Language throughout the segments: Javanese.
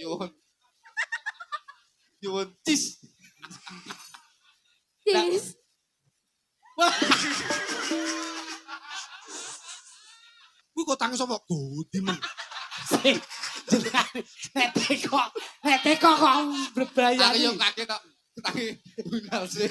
Nyuwun. Nyuwun cis. Cis. Wah. Kuwi kok tangi sapa? Gudi men. Sing jenengan nek teko kok Aku berbayani. yo kaget kok. Tangi bunal sih.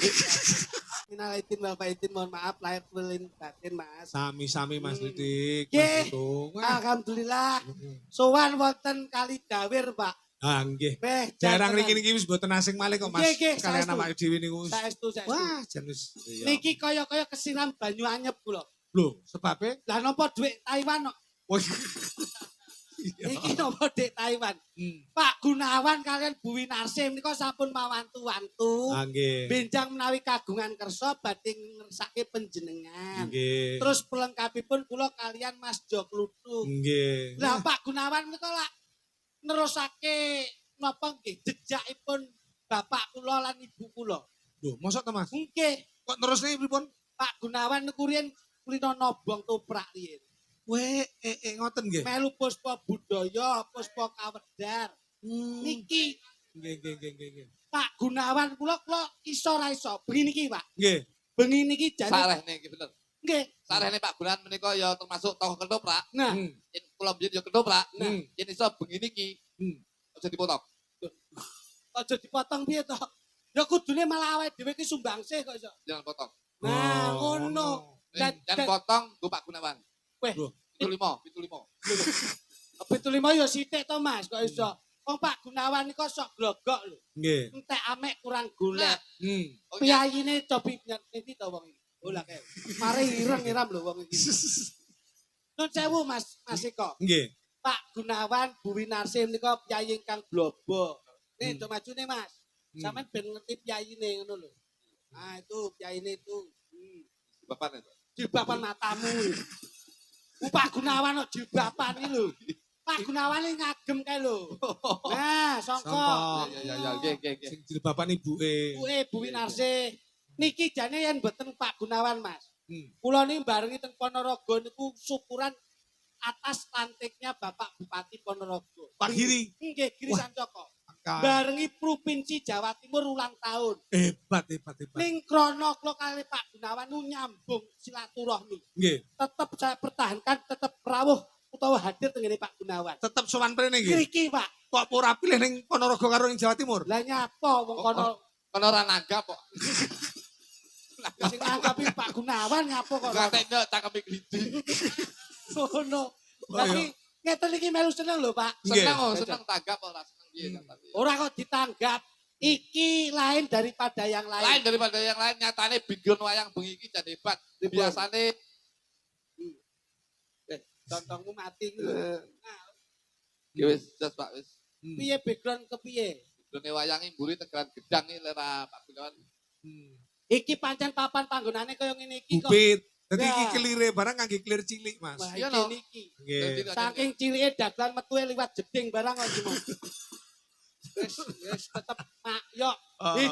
Minal aidin wal faizin, mohon maaf lahir batin Mas. Sami-sami Mas Didik. Nggih. Mas Untung. Wah. Alhamdulillah. Sowan wonten Kali Dawir, Pak. Ah nggih. Beh, Jarang jantenan. niki wis mboten asing malih kok Mas. Nggih, nggih, Kalian saestu. awake dhewe niku. Saestu. Wah, jan wis. Niki kaya-kaya kesiram banyu anyep kula. Lho, sebabnya Lah napa dhuwit Taiwan kok? wah. Iki napa dhuwit Taiwan? Pak Gunawan kalian Bu Winarsim nika sampun mawantu-wantu. Ah nggih. Benjang menawi kagungan kersa badhe ngersake panjenengan. Nggih. Terus pelengkapipun kula kalian Mas Jok Lutung. Nggih. Lah Pak Gunawan menika lak nerusake napa nggih jejakipun bapak kula lan ibu kula. Lho, mosok to Mas? Nggih, Kok terusne pripun? Pak Gunawan niku riyen kulino nobong toprak riyen. Weh, ngoten nggih. Melu puspa budaya, puspa kawedar. Niki Nggih. Pak Gunawan kula iso ra iso. Bengi niki, Pak. Nggih. Bengi niki jane. Sarehne iki bener. Nggih. Sarehne Pak Bulan menika ya termasuk tokoh ketoprak. Nah, Yen kula mbiyen ya ketoprak. Hmm. Yen iso bengi niki. Aja dipotong. aja dipotong piye to? Ya kudune malah awake dhewe ki sumbangsih kok iso. Jangan potong. Nah, Oh, ngono. Jangan potong nggo Pak Gunawan. Weh, Loh. 75. betul lima ya sithik to Mas kok iso. Wong Pak Gunawan niku sok glogok lho. Nggih. Entek amek kurang golek. Oh, iya. Piyayine cobi ngerti to wong iki. Oh lah kae. Mari ireng-iram lho wong iki. Nun sewu Mas Eko. Nggih. Pak Gunawan, Bu Winarsim nika piyayi ingkang blobo. Nih, do maju nih Mas. Sampeyan ben ngerti piyayine ngono lho. Nah, itu piyayine itu. Bapak itu. Jilbaban matamu. Pak Gunawan kok jilbaban iki lho. Pak Gunawan iki ngagem kae lho. Nah, sangka. Ya, nggih. Sing jilbaban ibuke. Kuwe Bu Winarsim. Niki jane yen mboten Pak Gunawan, Mas. Hmm. Kula niki barengi teng Ponorogo niku syukuran atas lantiknya Bapak Bupati Ponorogo. Pak Giri. Nggih, Giri Sancoko. Kan. Barengi Provinsi Jawa Timur ulang tahun. Hebat. Ning krono kula kali Pak Gunawan nu nyambung silaturahmi. Nggih. Tetap saya pertahankan, tetap rawuh utawa hadir tengene Pak Gunawan. Tetep sowan prene nggih. Ngriki Pak, Kok ora pilih ning Ponorogo karo ning Jawa Timur? lah nyapa wong kono Kono ora nanggap kok. sing nganggapi Pak Gunawan nyapa kok. Ngantekno cakep iki. Ngono. Oh, Tapi ngeten iki melu seneng lho Pak. Nggih. Seneng tanggap ora seneng piye katanya. Ora kok ditanggap. Iki lain daripada yang Lain lain. daripada yang lain nyatane bigon wayang bengi iki jan hebat. Biasane Contongmu mati iki lho. Nah, ya wis jas Pak wis. piye background kepiye? Bigone wayange mburi tegelan gedang iki lera Pak Gunawan. Iki pancen papan panggonane kaya ngene iki kok. Bupit. Dadi iki Ya. klire barang kangge klir cilik, Mas. Wah, Iya, iki no. niki. Nggih. Saking cilike dagelan metue liwat jeding barang kok cuma. Wis tetep mak yo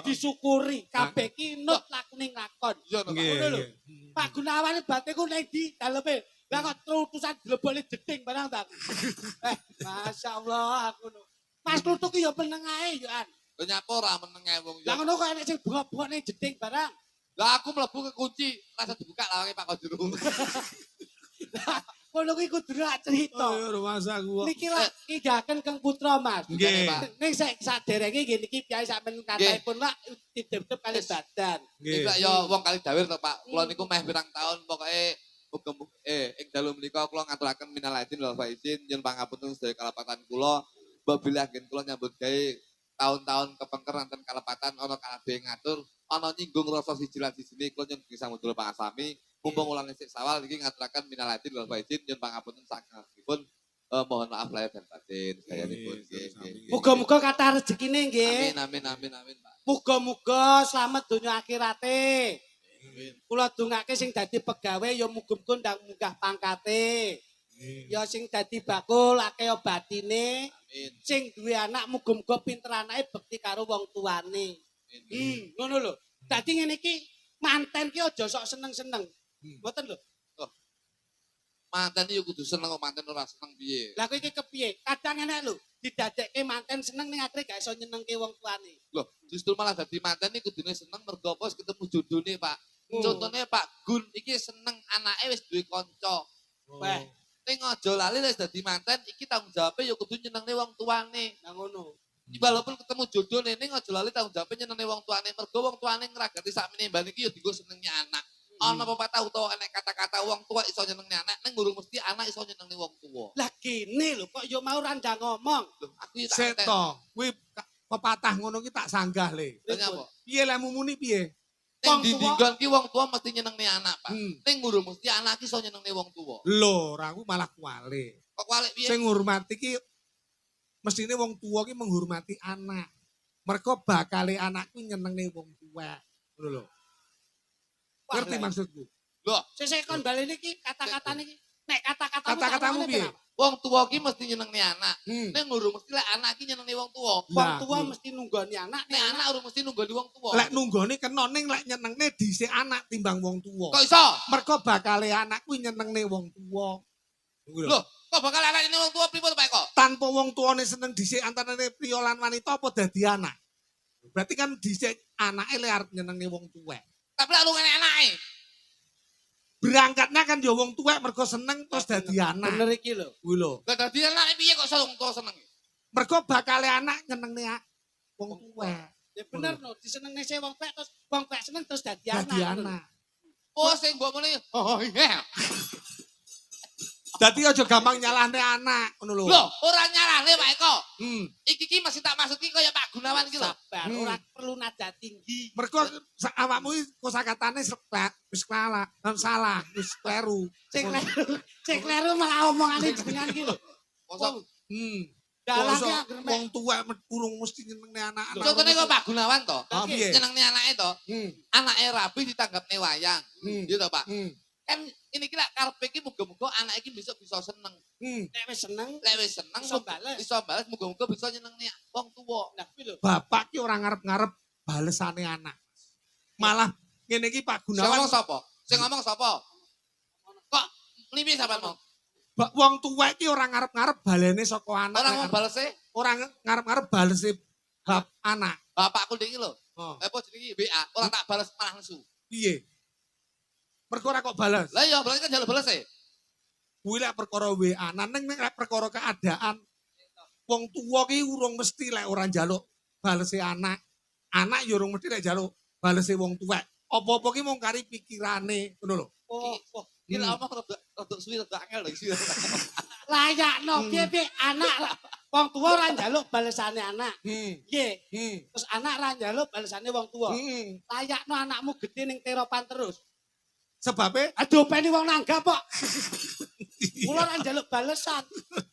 disyukuri kabeh ki nut lakune nglakon. Iya no Pak. Nggih. Ngono lho. nggih. Pak Gunawan batiku ning ndi dalepe. Lah kok terutusan glebole jeding barang ta. Masyaallah aku no. Mas Klutuk ki yo meneng ae yo an. Lho nyapa ora meneng ae wong Lah yo. ngono kok enek sing bunga-bunga ning jeding barang. Lah aku mlebu ke kunci, rasa dibuka lawange Pak Kojuru. Ngono kuwi kudu nak cerita. Oh, rumah saku. Niki lak ngigaken Kang Putra Mas. Nggih. Ning saderenge nggih niki piye sampeyan kataipun lak didep-dep kali badan. Nggih. Iki yo wong kali dawir to Pak. Kula niku meh pirang taun pokoke muga-muga ing dalu menika kula ngaturaken minal aidin wal faizin yen pangapunten sedaya kalepatan kula. Mbok bilih anggen kula nyambut gawe tahun-tahun kepengker wonten kalepatan ana kalih ngatur ana nyinggung rasa siji lan sijine kula nyuwun samudra pangasami. Mumpung ulang isik sawal iki ngaturaken minal aidin wal faizin yen pangapunten sakengipun mohon maaf lahir dan batin sayanipun nggih. Muga-muga kathah rezekine nggih. Amin Pak. Muga-muga slamet donya akhirate. Amin. Kula dongake sing dadi pegawe ya muga-muga ndang munggah pangkate. Ya sing dadi bakul akeh batine. Amin. Sing duwe anak muga-muga pinter anake bekti karo wong tuane. Ngono lho. Dadi ngene iki manten ki aja sok seneng-seneng. Mboten lho. Manten iki kudu seneng kok manten ora seneng piye. Lah kowe iki kepiye? Kadang enek lho. didadekke manten seneng ning akhire gak iso nyenengke wong tuane. Loh, justru malah dadi manten iki kudune seneng mergo apa wis ketemu jodone, Pak. Oh. Contohnya Pak Gun iki seneng anake wis duwe kanca. Weh, Ning aja lali wis dadi manten iki tanggung jawabe ya kudu nyenengne wong tuane. nang ngono. Walaupun ketemu jodone ning aja lali tanggung jawabe nyenengne wong tuane. Mergo wong tuane ngragati sakmene mbane iki ya dienggo senenge anak. Ana pepatah utawa enek kata-kata wong tua iso nyenengne anak, ning gurung mesti anak iso nyenengne wong tuwa. Lah kene lho kok yo mau randang ngomong. Loh, aku iki tak Seto, kuwi pepatah ngono ki tak sanggah le. tanya apa? Piye lemu muni piye? Ning Wong tua- dindinggon ki wong tua mesti nyenengne anak, Pak. Hmm. Ning gurung mesti anak iki iso nyenengne wong tuwa. Lho, ora aku malah kuwale. Kok kualik piye? Sing ngurmati ki mestine wong tuwa ki menghormati anak. Mergo bakale anak kuwi nyenengne wong tuwa. Ngono lho. Ngerti Wah, maksudku? Loh, sesek kon balene iki kata-kata niki. Nek kata-katamu Kata-katamu piye? wong tua ki mesti nyenengne anak. Hmm. Ning gurung mesti lek anak ki nyenengne wong tuwa. Wong Lah, tua kuwi. mesti nunggoni anak, Nek anak urung mesti nunggoni wong tuwa. Lek nunggone kena ning lek nyenengne dhisik anak timbang wong tuwa. Kok iso? Mergo bakale anak kuwi nyenengne wong tuwa. Ngono lho. Loh, kok bakal anak ini wong tuwa pripun Pak kok? Tanpa wong tuane seneng dhisik antarane priya lan wanita apa dadi anak. Berarti kan dhisik anake lek arep nyenengne wong tuwa. Tapi lek lu ngene anake. Berangkatnya kan ya wong tuwek mergo seneng terus dadi anak. bener iki lho. Kuwi lho. Gak dadi anake piye kok iso wong tuwa seneng? Mergo bakale anak nyenengne wong tuwek. Ya bener no, disenengne se wong tuwek terus wong tuwek seneng terus dadi Dadi anak. anak. Oh, sing mbok muni. Oh, iya. Dadi aja gampang nyalahne anak, ngono lho. Loh, ora nyalahne Pak Eko. Hmm. Iki ki masih tak maksud ki kaya Pak Gunawan iki lho. Sabar, ora perlu nada tinggi. Mergo awakmu iki kosakatane wis salah, wis kleru. Sing kleru malah omongane jenengan iki lho. Mosok Dalange Mosok anggere wong tuwek urung mesti nyenengne anak. contone kok Pak Gunawan to. Ah, piye? Nyenengne anake to. Hmm. Anake rabi ditanggapne wayang. Hmm. Gitu Pak. Hmm. Kan ini ki lek karepe ki muga-muga anake iki besok bisa seneng. Hmm. nek wis seneng Lek wis seneng Iso bales. iso bales muga-muga bisa nyenengne wong tuwa. nah kuwi lho. Bapak ki ora ngarep-ngarep balesane anak. Malah ngene iki Pak Sing ngomong Gunawan sapa? Sing ngomong sapa? Kok mlipi sampean mau? wong tuwek ki ora ngarep-ngarep balene saka anak. Ora mau balese Ora ngarep-ngarep balese bab anak. bapakku ndek iki lho. Oh, Apa jenenge WA, ora tak bales malah nesu. piye? Mergo ora kok bales. Lah iya, berarti kan jalur balese. Kuwi lek perkara WA, nang lek perkara keadaan wong tuwa ki urung mesti lek ora njaluk balese anak. Anak ya urung mesti lek njaluk balese wong tuwek. Apa-apa ki mung kari pikirane, ngono lho. Oh, Iki lek omong rada suwi rada angel lho iki. layakno piye anak wong tuwa ora njaluk balesane anak. Hmm. Nggih. Hmm. Terus anak ra njaluk balesane wong tuwa. Hmm. Layakno anakmu gede ning teropan terus. Sebabe Aduh openi wong nanggap kok. Kula ra njaluk balesan.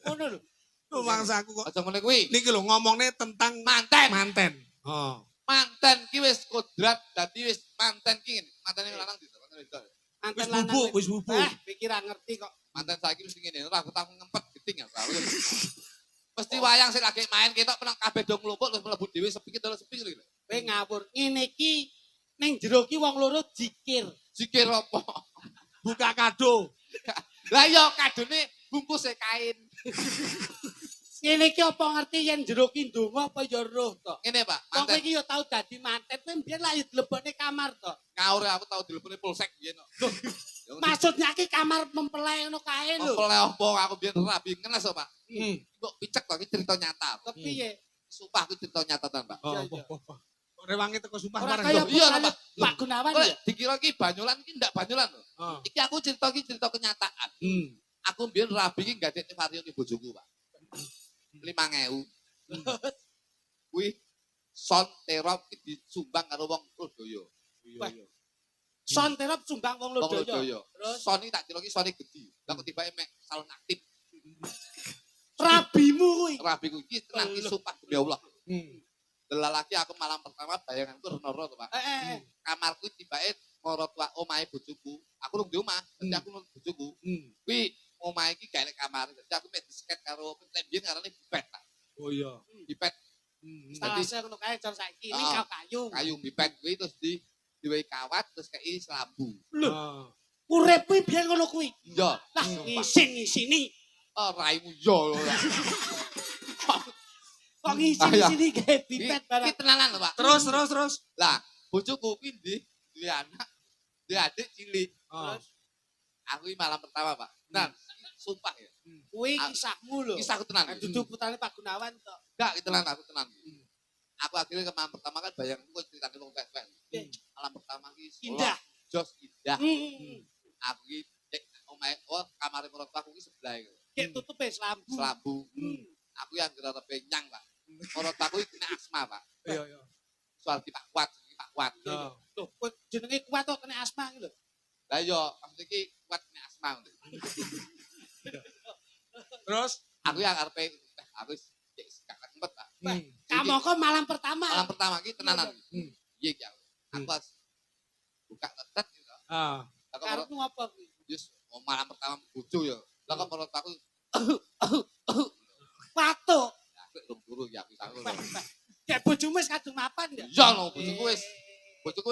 Ngono lho. rumangsaku kok. Aja ngene kuwi. Niki lho ngomongne tentang Manten. manten. Oh. Manten ki wis kodrat dadi wis manten ki ngene. Manten lanang di manten wedok. Manten Wis lanang. bubuk, wis bubuk. Pikir ra ngerti kok. Manten saiki mesti ngene, ora aku tak ngempet geding ya, Pak. Mesti wayang sing lagi main ketok penang kabeh do nglumpuk terus mlebu dhewe sepi ki terus sepi lho. Kowe ngawur. Ngene iki ning jero ki wong loro jikir. Sikir apa? Buka kado. Lah iya kadone bungkus kain. Ngene iki apa ngerti yen jero ki ndonga apa ya roh to. Ngene Pak, Wong kowe manten. iki ya tau dadi manten, kowe mbiyen lak dilebokne kamar to. Ngaure aku tau dilepone polsek biyen kok. Loh, Maksudnya ki kamar mempelai ngono kae lho. Oleh apa aku biyen rabi ngenes kok, Pak. Hmm. Kok picek kok iki cerita nyata. Kepiye? Sumpah aku cerita nyata tenan, Pak. Oh, Iya, iya. Kok rewangi teko sumpah Ora bareng. kaya Dok? Iya, putrane Pak. Pak Gunawan Kowe ya. dikira ki banyolan ki ndak banyolan lho. Oh. Iki aku cerita kenyataan. Hmm. Aku biyen rabi ki gadekne vario ki bojoku, Pak. 5.000. Kuwi son terop ki disumbang karo wong Lodaya. Wah. Son terop sumbang wong Wong Lodaya. Lodaya. Terus Son iki tak kira ki sone gede. Lah kok tibake mek salon aktif. rabimu kuwi. Rabi ku iki tenan ki sumpah demi Allah. Hmm. Delalaki aku malam pertama bayanganku renoro to, Pak. Kamarku tibake karo tua omahe bojoku. Aku nang di omah, dadi aku nang bojoku. Hmm. Kuwi omahe iki gak enek kamar. Dadi aku mek disket karo pentembian karane bipet, Pak. Oh iya. Bipet Hmm. Stase ngono kae car saiki ini Ah. kayu. kayu bipet kuwi terus diwehi kawat terus kei selabu. Lho, Ah. urip kuwi biyen ngono kuwi. Iya. Lah ngisin-ngisini. Oh, raimu yo lho. Kok ngisi Ah, iya. sini kayak bipet Iki barang. tenanan lho, Pak. Terus. Lah, bojoku kuwi duwe anak, duwe adik cilik. Oh. Terus Aku iki malam pertama, Pak. Nah, sumpah ya. kuwi kisahmu lho. Kisahku tenan. Dudu putrane Pak Gunawan tok. Enggak, iki tenan aku tenan. Aku akhirnya ke malam pertama kan bayangku kok ceritane wong tek-tek. Malam pertama ki Indah. Jos indah. Hmm. Aku ki cek omahe kamare mertua aku ki sebelah iku. Kayak tutupe selambu. Selambu. Aku yang gerak nyang, Pak. Mertua aku iki kena asma, Pak. Iya. Soal Pak Kuat, Pak Kuat. Oh. Loh, kowe jenenge kuat kok kena asma iki lho. Lah yo, maksud iki Kuat kena asma. Terus Aku yang arepe aku cek gak sempet, Pak. Kamu kok malam pertama. Malam pertama ki tenanan. Iya ki aku. Aku pas buka tetet gitu. ah Lah kok Karepmu apa kuwi? Yus, malam pertama bojo ya. Lah kok menurut aku Patuk. aku belum turu ya aku sangu. Kayak bojomu wis kadung mapan ya? Ya no, bojoku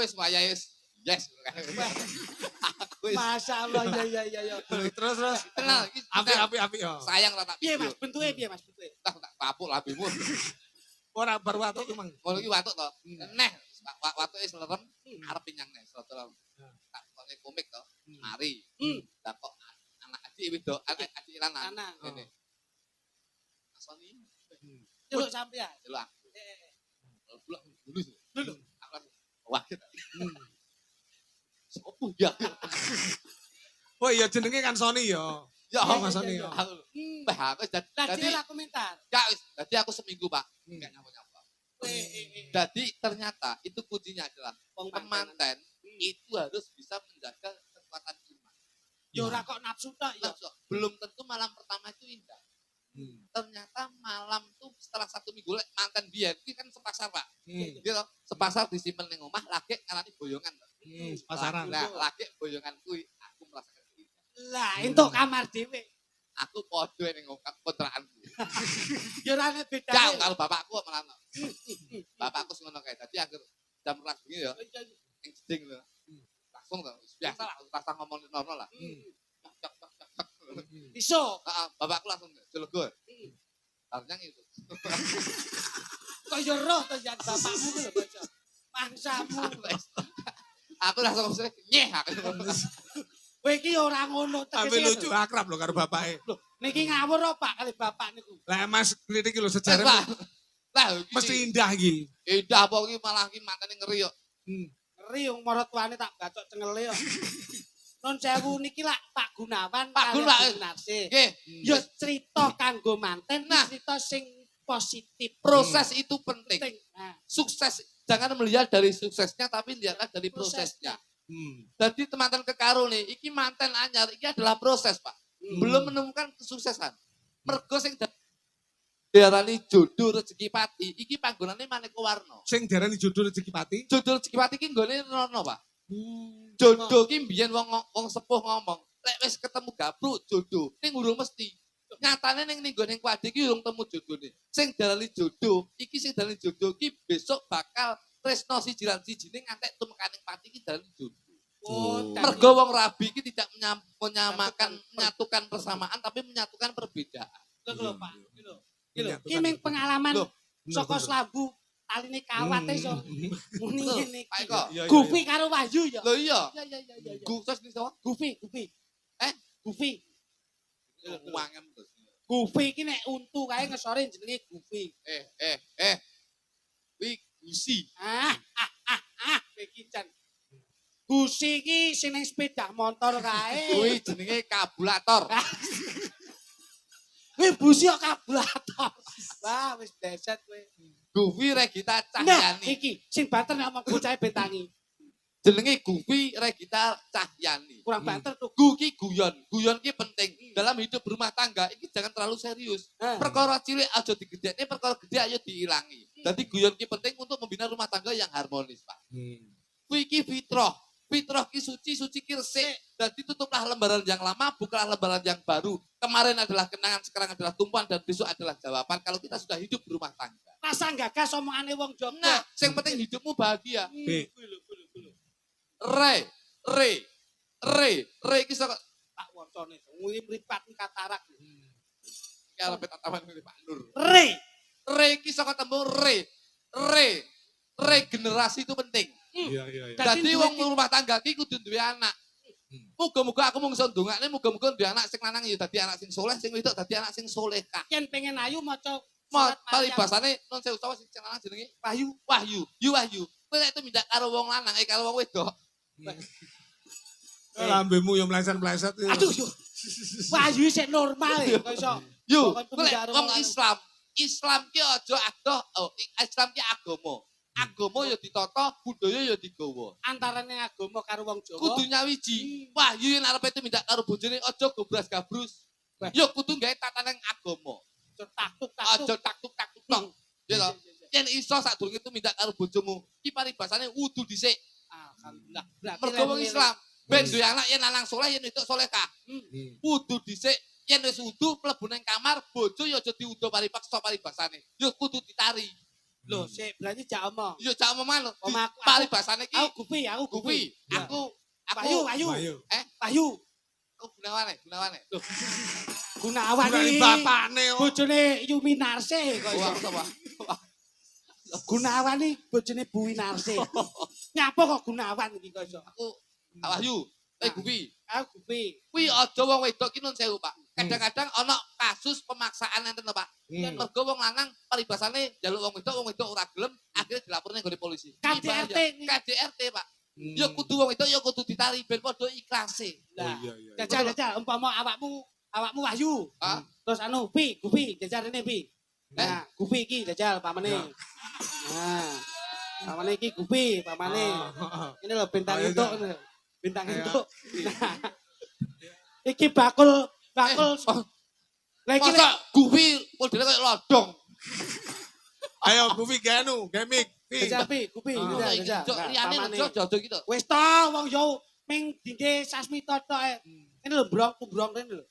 wis wayahe yes. Aku wis Masya Allah, ya. terus tenang iki api yo. sayang ra tak Piye video. Mas, bentuke piye Mas, bentuke? Tak kapuk labimu. Ora baru watuk emang. Ngono iki watuk to. Neh, watuke selerem arep pinyang neh selerem. Tak kone komik to. Mari. Lah kok anak adik wedok, anak adik lanang. Lanang. Ngene. Asoni Celuk sampean. delok aku. Bulak dulu. Aku langsung waget. Sopo ya? Oh iya jenenge kan Sony yo. Ya, Oh, Mas Sony yo. aku. Mbah aku Lah dadi dia lah komentar. Kak, dadi aku seminggu, Pak. Enggak nyapa-nyapa. Eh. Jadi ternyata itu kuncinya adalah Wong kemanten itu harus bisa menjaga kekuatan iman. Ya ora kok nafsu tok ya. Nah, belum tentu malam pertama itu indah. Ternyata malam tuh setelah 1 minggu lek manten biyen kuwi kan sepasar, Pak. Gitu, sepasar disimpen ning omah lagi ngalani boyongan. Pasaran. Nah, lagi boyongan kuwi aku merasakan indah. Lah entuk kamar dhewe. Aku podo ning kontrakan kuwi. Ya ora ana Ya, bedane. kalau bapakku kok malah. Bapakku sing ngono kae. Dadi akhir jam 12 bengi ya ning jeding lho. Langsung to, biasa lah, rasa ngomong normal lah. Cak. Iso. Heeh, bapakku langsung jelegur. Harusnya itu. Kok yo roh to jan bapakmu ku lho, Bocah. Mangsamu. Aku langsung nyeh aku. Kowe iki ora ngono Tapi tegese. lucu akrab lho karo bapake. Loh, niki ngawur apa Pak kali bapak niku? Lah Mas klinik lho Lah, sejarah lah mesti indah iki. indah apa iki malah iki mantene ngeri kok. Ngeri wong maratuane tak bacok cengele kok. Nun sewu niki lak Pak Gunawan Pak Gunawan. Narsih. Nggih, Ya cerita kanggo manten, Nah. cerita sing positif. proses itu penting. Penting. Nah, Sukses jangan melihat dari suksesnya tapi lihatlah dari prosesnya. Jadi teman-teman kekaro nih, iki manten anyar, iki adalah proses, Pak. Belum menemukan kesuksesan. Mergo sing diarani jodoh rezeki pati, iki panggonane maneka warna. Sing diarani jodoh rezeki pati. Jodoh rezeki pati iki nggone rono, Pak. Jodoh ki mbiyen wong sepuh ngomong, lek wis ketemu gabruk jodoh, ning urung mesti. Nyatane ning nggone kuwade iki urung temu jodone. Sing diarani jodoh, iki sing diarani jodoh ki besok bakal tresno siji lan siji ning ngantek tumekaning pati iki diarani jodoh. oh, Mergo wong rabi iki tidak menyatukan persamaan tapi menyatukan perbedaan. lho Pak. Iki lho. Iki ming pengalaman Loh, saka Slabu taline kawat iso muni Loh, ngene Pak iki. Eko. Gufi karo Wahyu ya. Lho iya, Ya. Gusus ning sawah Gufi. Gufi. wangen terus. Gufi iki nek untu kae ngesore jenenge Gufi. Kuwi gusi. Kowe iki jan. Gusi iki sing ning sepeda motor kae. Kuwi jenenge kabulator. Kowe busi kok kabulator. Wah, wis deset kowe. Gufi Regita Nah, Cahyani. iki sing banter nek omong bocahe bentangi. Jenenge Gufi Regita Cahyani. Kurang banter tuh. Gu ki guyon. Guyon ki penting. Dalam hidup berumah tangga iki jangan terlalu serius. Perkara cilik aja digedhekne, perkara gede ayo diilangi. Jadi guyon ki penting untuk membina rumah tangga yang harmonis, Pak. Kuwi ki fitrah. Fitrah ki suci ki resik. Jadi tutuplah lembaran yang lama, bukalah lembaran yang baru. Kemarin adalah kenangan, sekarang adalah tumpuan, dan besok adalah jawaban. Kalau kita sudah hidup berumah tangga. Rasa gagas omongane wong Jogja. Nah, yang penting hidupmu bahagia. B. Kuwi lho. Re iki saka Tak wacane. Kuwi mripat katarak. iki arep tataman Pak Nur. Re. Re iki saka tembung regenerasi itu penting. Iya, iya, iya. Dadi Dadi duwe wong rumah tangga iki kudu duwe anak. Muga-muga aku mung iso ndongakne muga-muga duwe anak sing lanang ya dadi anak sing soleh, sing wedok dadi anak sing solehah. yen pengen ayu maca Mat surat Maryam. paribasane non sewu sapa sing lanang jenenge Wahyu. Wahyu. Kowe lek tumindak karo wong lanang karo wong wedok. Lambemu yo meleset-meleset. Aduh yo. Wahyu sik normal ya kok iso. Yo, Pokoknya kowe lek tumindak karo wong lanang. Islam, Islam ki aja adoh, Islam ki agama. Agama ya ditata, budaya ya digawa. Antarane agama karo wong Jawa. Kudu nyawiji. Wahyu yen arepe tumindak karo bojone aja gobras-gabrus. Ya kudu gawe tatanan agama. taktuk. Aja taktuk-taktuk tok. Ya toh. Yen iso sadurunge tumindak karo bojomu, ki paribasane wudu dhisik. Alhamdulillah. Berarti Mergo wong Islam, ben duwe anak yen lanang soleh yen wedok solehah. Wudu dhisik, yen wis wudu mlebu nang kamar, bojo ya aja diudo paripaksa paribasane. Ya kudu ditari. Lho, sik berarti jak omong. Ya cak omongan lho. Omahku- Paribasane ki Aku gupi. kuwi. Aku Wahyu. Wahyu. aku gunawane. Gunawan Gunane iki. bapakne. Bojone Yumi Narse kok iso. Wah, sapa? Gunawan iki bojone Bu Narse. Nyapa kok Gunawan iki kok iso? Aku Wahyu. Kuwi. Aku gupi. Kuwi aja wong wedok ki nun sewu, Pak. Kadang-kadang ana kasus pemaksaan enten lho, Pak. Hmm. Mergo wong lanang paribasane njaluk wong wedok ora gelem, akhirnya dilaporne nggone polisi. KDRT. KDRT, Pak. Ya kudu wong wedok ya kudu ditari ben padha ikhlase. Lah, iya, iya. jajal umpama awakmu Wahyu. Ah. Terus gupi, jajal rene pi. Nah, gupi iki jajal pamane. Nah. Pamane iki gupi, pamane. Ini lho bintang Ayo, entuk Cak. ngono. Bintang Ayo. entuk. Nah. Iki bakul. Lah iki Masa gupi modele koyo lodong. Ayo Gufi ganu, gemik. jajal pi, gupi, Ah. jajal. Jok Nah, liyane pamane. jok gitu. Wis to wong yo ming dingge sasmita tok. Ini lho brong rene lho.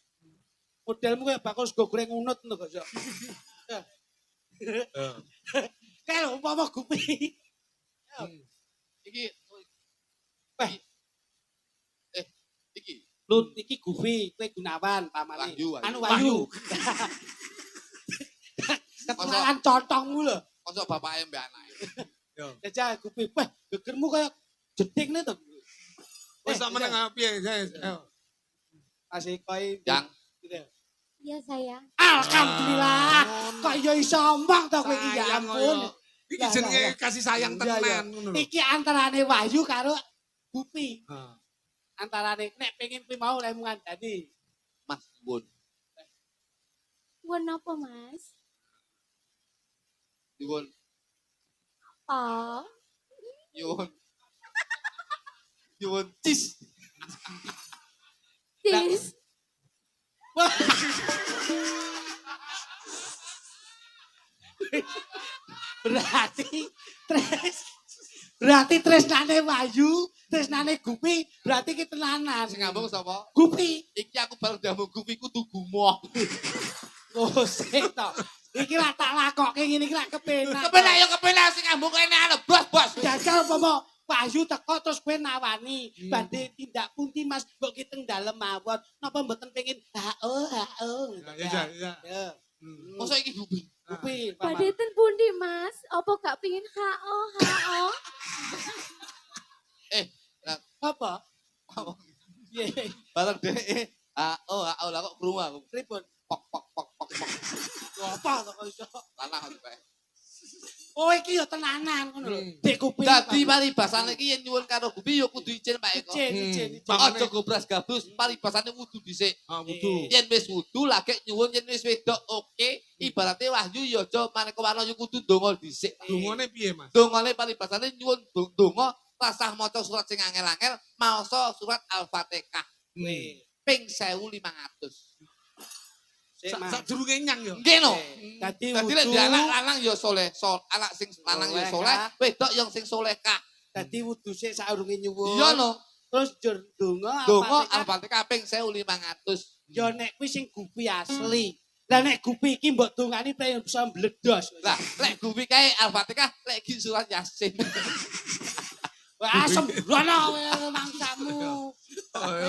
Modelmu kayak bakul sego goreng unut lho kok. Sok. Kayak umpama gupi. Iki iki Lu iki gupi, kowe Gunawan pamane. Wahyu. Anu Wahyu. Ketuaan contongmu lho. Masa bapake mbek anake. Jajal gupi. Wah, gegermu kayak jeding nih tuh. Wis tak meneng piye, guys. Ayo. Masih koi. Yang Iya saya. Alhamdulillah. Kok yo iso omong to kowe iki ya Sayang ampun. koyo. Iki jenenge kasih sayang Iya, iya. tenan ngono lho. Iki antarane Wahyu karo Gupi. Ah. Antarane nek pengen kuwi mau lek ngandani. Mas Bun. Wan apa mas? Nyuwun, Oh, nyuwun. Nyuwun cis. tis. Wah. Berarti tresnane Wahyu, tresnane Gupi, berarti ki tenanan. Sing ngambung sapa? Gupi. Iki aku baru ndamu gupi kudu gumoh. Oh, sik to. Iki lak tak lakokke ngene iki lak kepenak. Kepenak sing ngambung kene ana bos. Jajal apa Wahyu teko terus kowe nawani. Badhe tindak pundi Mas, mbok ki teng dalem mawon. Napa mboten pengin ha-oh. Ya, ya. Ya. Mosok iki gupi. Gupi, Badhe ten pundi mas? Apa gak pingin hao? apa? Piye? Bareng dhek lah kok krungu aku. Pripun? Pok. Apa to kok iso? Lanang aku kae. Oh iki ya tenanan ngono lho. Dek Gupi. Dadi paribasane iki yen nyuwun karo gupi ya kudu izin Pak Eko. Icin. Aja gobras gabrus, paribasane wudu dhisik. Ah, wudu. Yen wis wudu lagi nyuwun yen wis wedok oke, ibaratnya Wahyu ya aja maneka warna yo kudu ndonga dhisik. Dungane piye, Mas? Dongane paribasane nyuwun donga rasah maca surat sing angel-angel, maosa surat Al-Fatihah ping 1500. Sadurunge nyang yo. Nggih no. Dadi Dadi lek wudu. anak lanang ya soleh, anak sing lanang ya soleh, wedok yang sing solehah. Dadi wudu sik saurunge nyuwun. Iya no. Terus jur donga Donga Al-Fatihah. Al-Fatihah ping 1500. Ya nek kuwi sing Gupi asli. Lah nek Gupi iki mbok dongani pengen bisa mbledos. Lah, lek gupi kae Al-Fatihah, lek iki surat Yasin. Ah, sembrono mangsamu.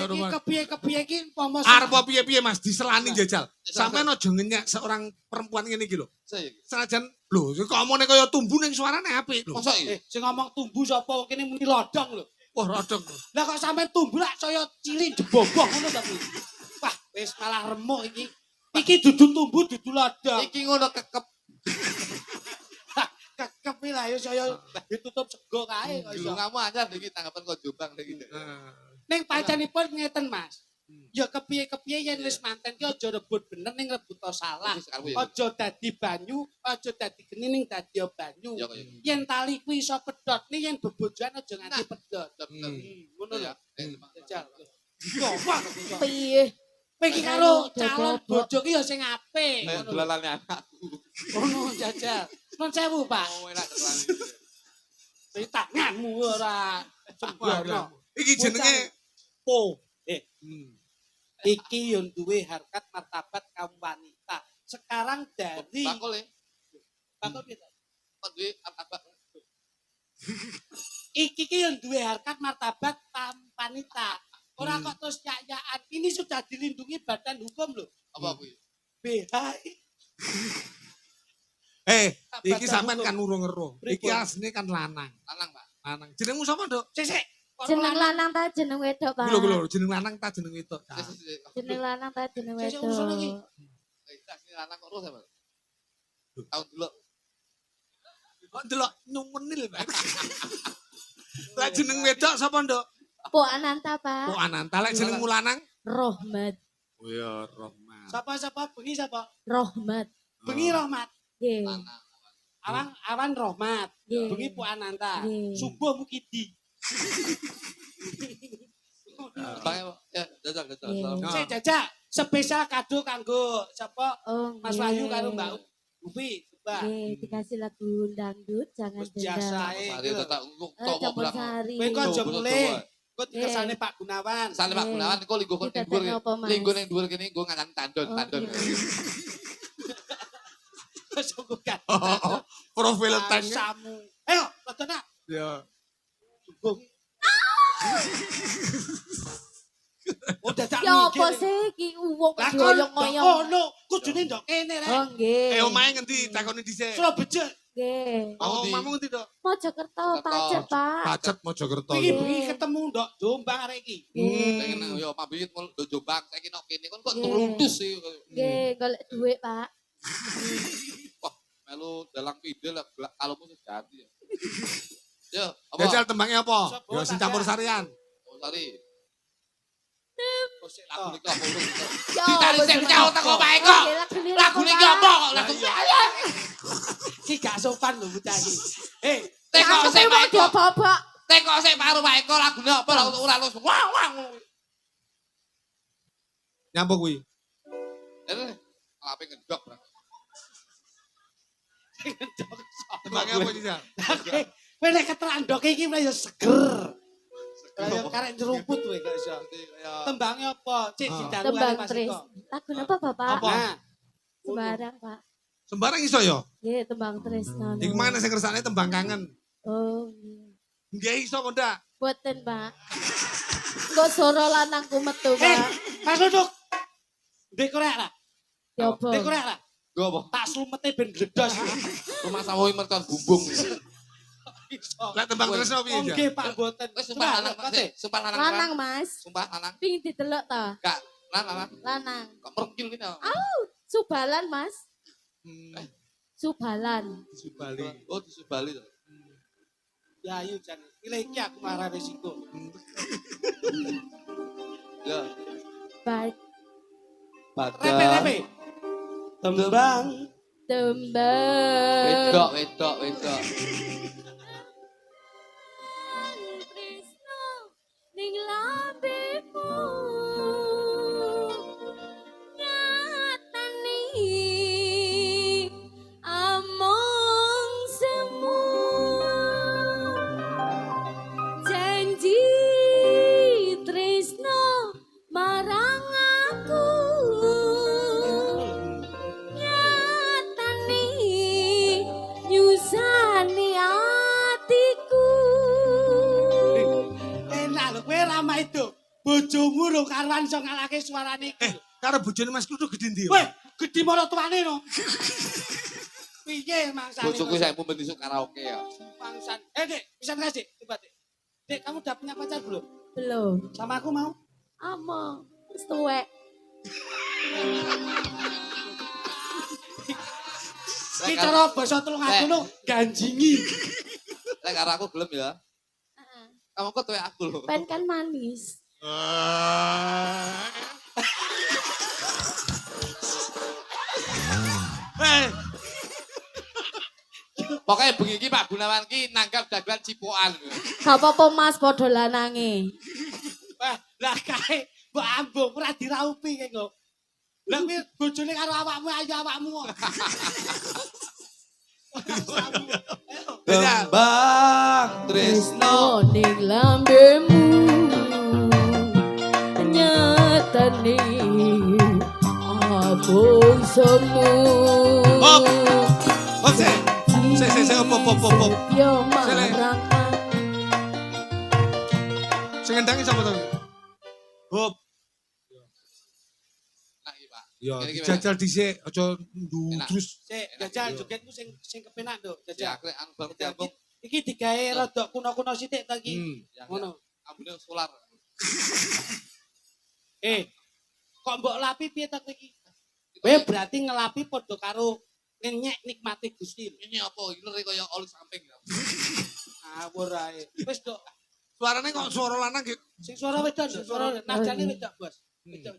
Iki kepiye-kepiye iki umpama Arep piye-piye Mas diselani jajal. Sampeyan aja ngenyek seorang perempuan ngene iki lho. Saya. Senajan lho kok omone kaya tumbu ning suarane apik lho. Masa iki? sing ngomong tumbu sapa kene muni lodong lho. Wah rodong. Lah kok sampean tumbu lak saya cilik jeboboh ngono ta kuwi. Wah, wis malah remuk iki. Iki dudu tumbu dudu lodong. Iki ngono kekep. Kekep lah ya saya ditutup sego kae kok iso. Kamu anyar iki tanggapan kok Jombang iki. Ning pancenipun ngeten Mas. Ya kepiye-kepiye yen wis manten ki aja rebut bener ning rebut salah. Aja dadi banyu, aja dadi geni ning dadi banyu. Ya kaya. Yen tali kuwi iso pedhot ning yen bebojoan aja nganti pedhot. Ngono Ya. lho. Jajal. Coba Piye? kowe iki karo calon bojo ki ya sing apik. Kayak Ngono lho. dolanane anakku. Ngono jajal. Nun sewu, Pak. Oh, enak dolan. Di tanganmu ora sembrono. Iki jenenge po. Iki yo duwe harkat martabat kaum wanita. Sekarang dari Bakul ya. bakul piye to? Kok duwe apa? Iki ki yo duwe harkat martabat kaum wanita. Ora kok terus nyak-nyakan. Ini sudah dilindungi badan hukum loh. Apa kuwi? BH. Iki sampean kan urung ngeruh. Iki Pripun? asline kan lanang. Lanang, Pak. Lanang. Jenengmu sapa, Nduk? Sik. Jeneng lanang ta jeneng wedok, Pak? Lho jeneng lanang ta jeneng wedok? Jeneng lanang ta jeneng Sik, usul iki. wedok? Sini lanang kok terus apa? Tahun dulu. Kok delok nyumenil, Pak. Lah jeneng wedok sapa, Nduk? Po Ananta, Pak. Oh Ananta lek jenengmu lanang? Rohmat. Oh ya Rahman. Sapa bengi sapa? Rohmat. Bengi Rahmat. Nggih. Awan Rahmat. Nggih. Bengi Bu Ananta. Nggih. Subuh Mukidi. Bang, ya, jajal. Iya. Sik jajak spesial kado kanggo sapa Oh, Mas nggih. Wahyu karo Mbak Upi. Coba. Nggih, dikasih lagu dangdut jangan Wis biasa dendam. ae. Mari tak ungkuk tok Campur belakang. sari. Kowe kok aja Betul, mulih. betul. Kok dikersane Pak Gunawan. Sale Pak Gunawan kok linggo kon Kita ning dhuwur. tanya apa, Mas? Linggo ning dhuwur kene nggo nganan tandon. Oh, iya. Sungguh kan. Profil tank. Samu. Ayo, Latona. Ya. Sungguh. Oh, dadak Ya mikir. apa sih iki wong Lah kok ngoyong-ngoyong. ono, kudune ndok kene rek. Oh nggih. Omahe ngendi takoni dhisik. Surabaya. Nggih. Oh, Ngendi? omamu ngendi, Dok? Mojokerto Pacet, Pak. Pacet Mojokerto. Iki Iya. bengi ketemu ndok Jombang arek iki. Pengen yo mabit mul do Jombang saiki nok kene kon kok terudus sih. Nggih, golek duit, Pak. Wah, melu dalang pide lah kalemu sejati ya. Yo, apa? Jajal tembangnya apa? Sopo Ya sing tak campur ya? sarian. Oh, sorry. Kosek Lagu to. niki apa lu? Ya, Ditarik wis sing Mas. jauh teko bae kok. Nggih, lagune Lagu niki Pak. apa kok? Lagu Iki gak sopan lho bocah iki. Eh, teko Aku sik wong bae dia kok. babak. Teko sik paru bae kok lagune apa lah ora lu wah wah. Nyampo kuwi. Ape ngedok. Tembangnya apa Jajal? kowe nek ketrandok iki ya seger. Kaya karek nyeruput kowe gak iso. Tembangnya apa? Cik didalu Tembang Mas Tris. Iko. Lagu apa, Bapak? Apa? Nah, Sembarang, Pak. Sembarang iso ya? Nggih, tembang Tresno. Iki mana sing kersane tembang kangen? Oh, nggih. Nggih iso apa ndak? Boten, Pak. Kok suara lanangku metu, eh, Pak. Mas Duduk. Ndek korek lah. Ya apa? Ndek korek lah. Go apa? Tak slumete ben gledos. Rumah sawo merkan bumbung. Iso. Lek tembang Tresno piye, Oh Jal? nggih Pak mboten. Wis sumpah lanang, Kote. sumpah lanang. Lanang, Mas. Sumpah lanang. Pingin didelok ta? Gak lanang. Lanang. Kok merkil gini. Subalan, Mas. Hmm, Subalan. Subali. Oh, di Subali to. Ya ayo jan. Pilih iki aku marah resiko. Ya. Baik. Repe-repe. Tembang. Tembang. Wedok. Tresno ning lambeku nyatani among semu janji Tresno marang aku nyatani nyusani bojomu lho karuan iso ngalahke suarane iki. Karo bojone Mas Kluthuk gedhe ndi? Weh, gedhi maratuane no. Piye mangsane? Bojoku saya pun besok karaoke ya. Mangsan. Dik, bisa enggak, Dik? Coba, Dik. Dik, kamu udah punya pacar belum? Belum. Sama aku mau? Ama. Wis tuwek. Iki cara basa Tulungagung ganjingi. Lek karo aku gelem ya. Heeh. Kamu kok tuwek aku lho. Pen kan manis. Pokoknya bengi iki Pak Gunawan ki nangkap dagelan cipokan. Gak apa-apa Mas padha lanange. Wah, lah kae mbok ambung ora diraupi kae kok. Lah kuwi bojone karo awakmu ayo awakmu. Tembang Tresno ning lambemu nyatane abang semu. Hop, saya hop. Yo Sele. marang Sing ngendangi sapa to? Hop. Nah iki Pak. Ya, Ini gimana? dijajal dhisik, aja Enak. terus. Sik, jajal jogetmu sing kepenak, Nduk. Ya Jajal. aku anu bang Jajal. diambung. Iki digawe rada kuno-kuno sithik ta iki. Ya, Ngono. ambune solar. Kok mbok lapi piye ta kowe iki? Kowe berarti ngelapi padha karo ngenyek nikmati Gusti. Ini apa? Ini kaya oli samping ya. Ngawur ae. Wis, Nduk. Suarane kok suara lanang ki. Sing suara wedok, Nduk. Suara nadane wedok, Bos. Wedok.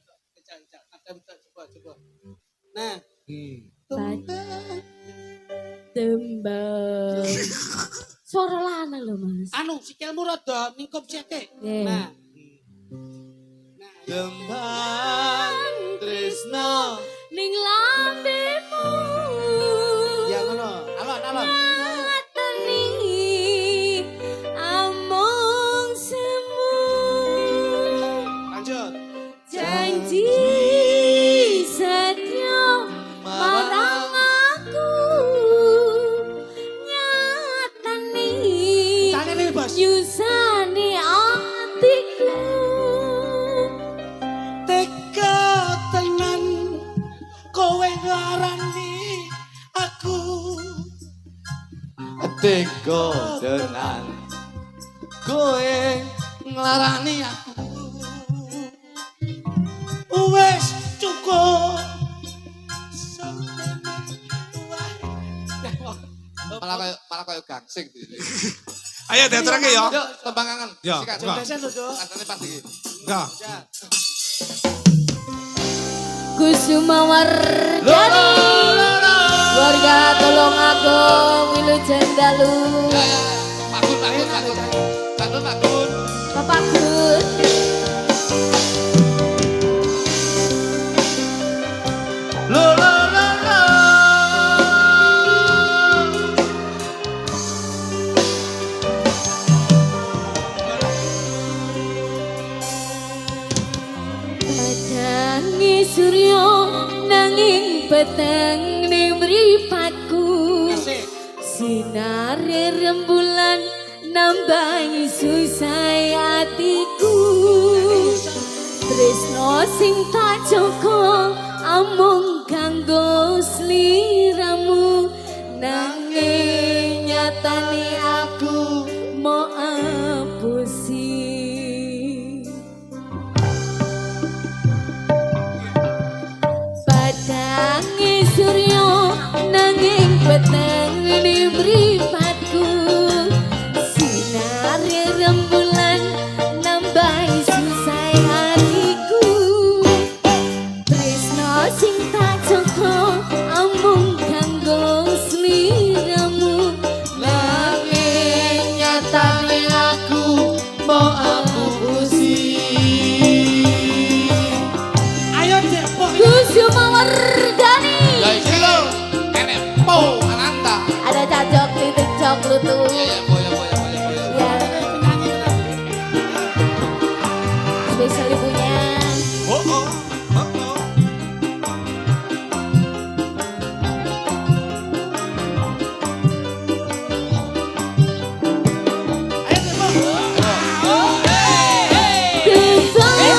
Nada wedok coba. Nah, tembang. Suara lanang lho Mas. anu sikilmu rada mingkup sithik. Nggih. Nah. Tembang Tresno Ning lambemu. Ya ngono. Alon. Nyatane among semu. Lanjut. Janji setia marang aku. Nyatane Tane nih, Bos. nyusani atiku. Teka tenan kowe ngarani aku. Teko tenan kowe nglarani aku. Wes cukup. Malah kaya gangsing. Ayo diaturake ya. Yuk, tembang kangen. Ya, Sikat. enggak. Jombesan lho, Dok. Katanya pas iki. Enggak. Kusuma Wardani warga Tulungagung Wilujeng Dalu. Ya. Pak Gun. Bapak Gun. Badangi surya nanging peteng ning mripatku. Asik. Sinare rembulan nambahi susah atiku. Tresno sing tak joko amung kanggo sliramu. Nanging nyatane aku mau apusi. Badangi surya nanging peteng ni mripatku. Sinare rembulan nambahi susah hatiku. Tresno sing tak joko amung kanggo sliramu. Nanging nyatane aku mau apusi. Ayo Dek, Pok. Kusuma Wardani. Ya iki lho. Enek po Ananta. Ada cacok titik cok lutu. Ya boyo. Ya, Penyanyi tenan. spesial ibunya. Oh. Ayo Dek, Pok. Tembang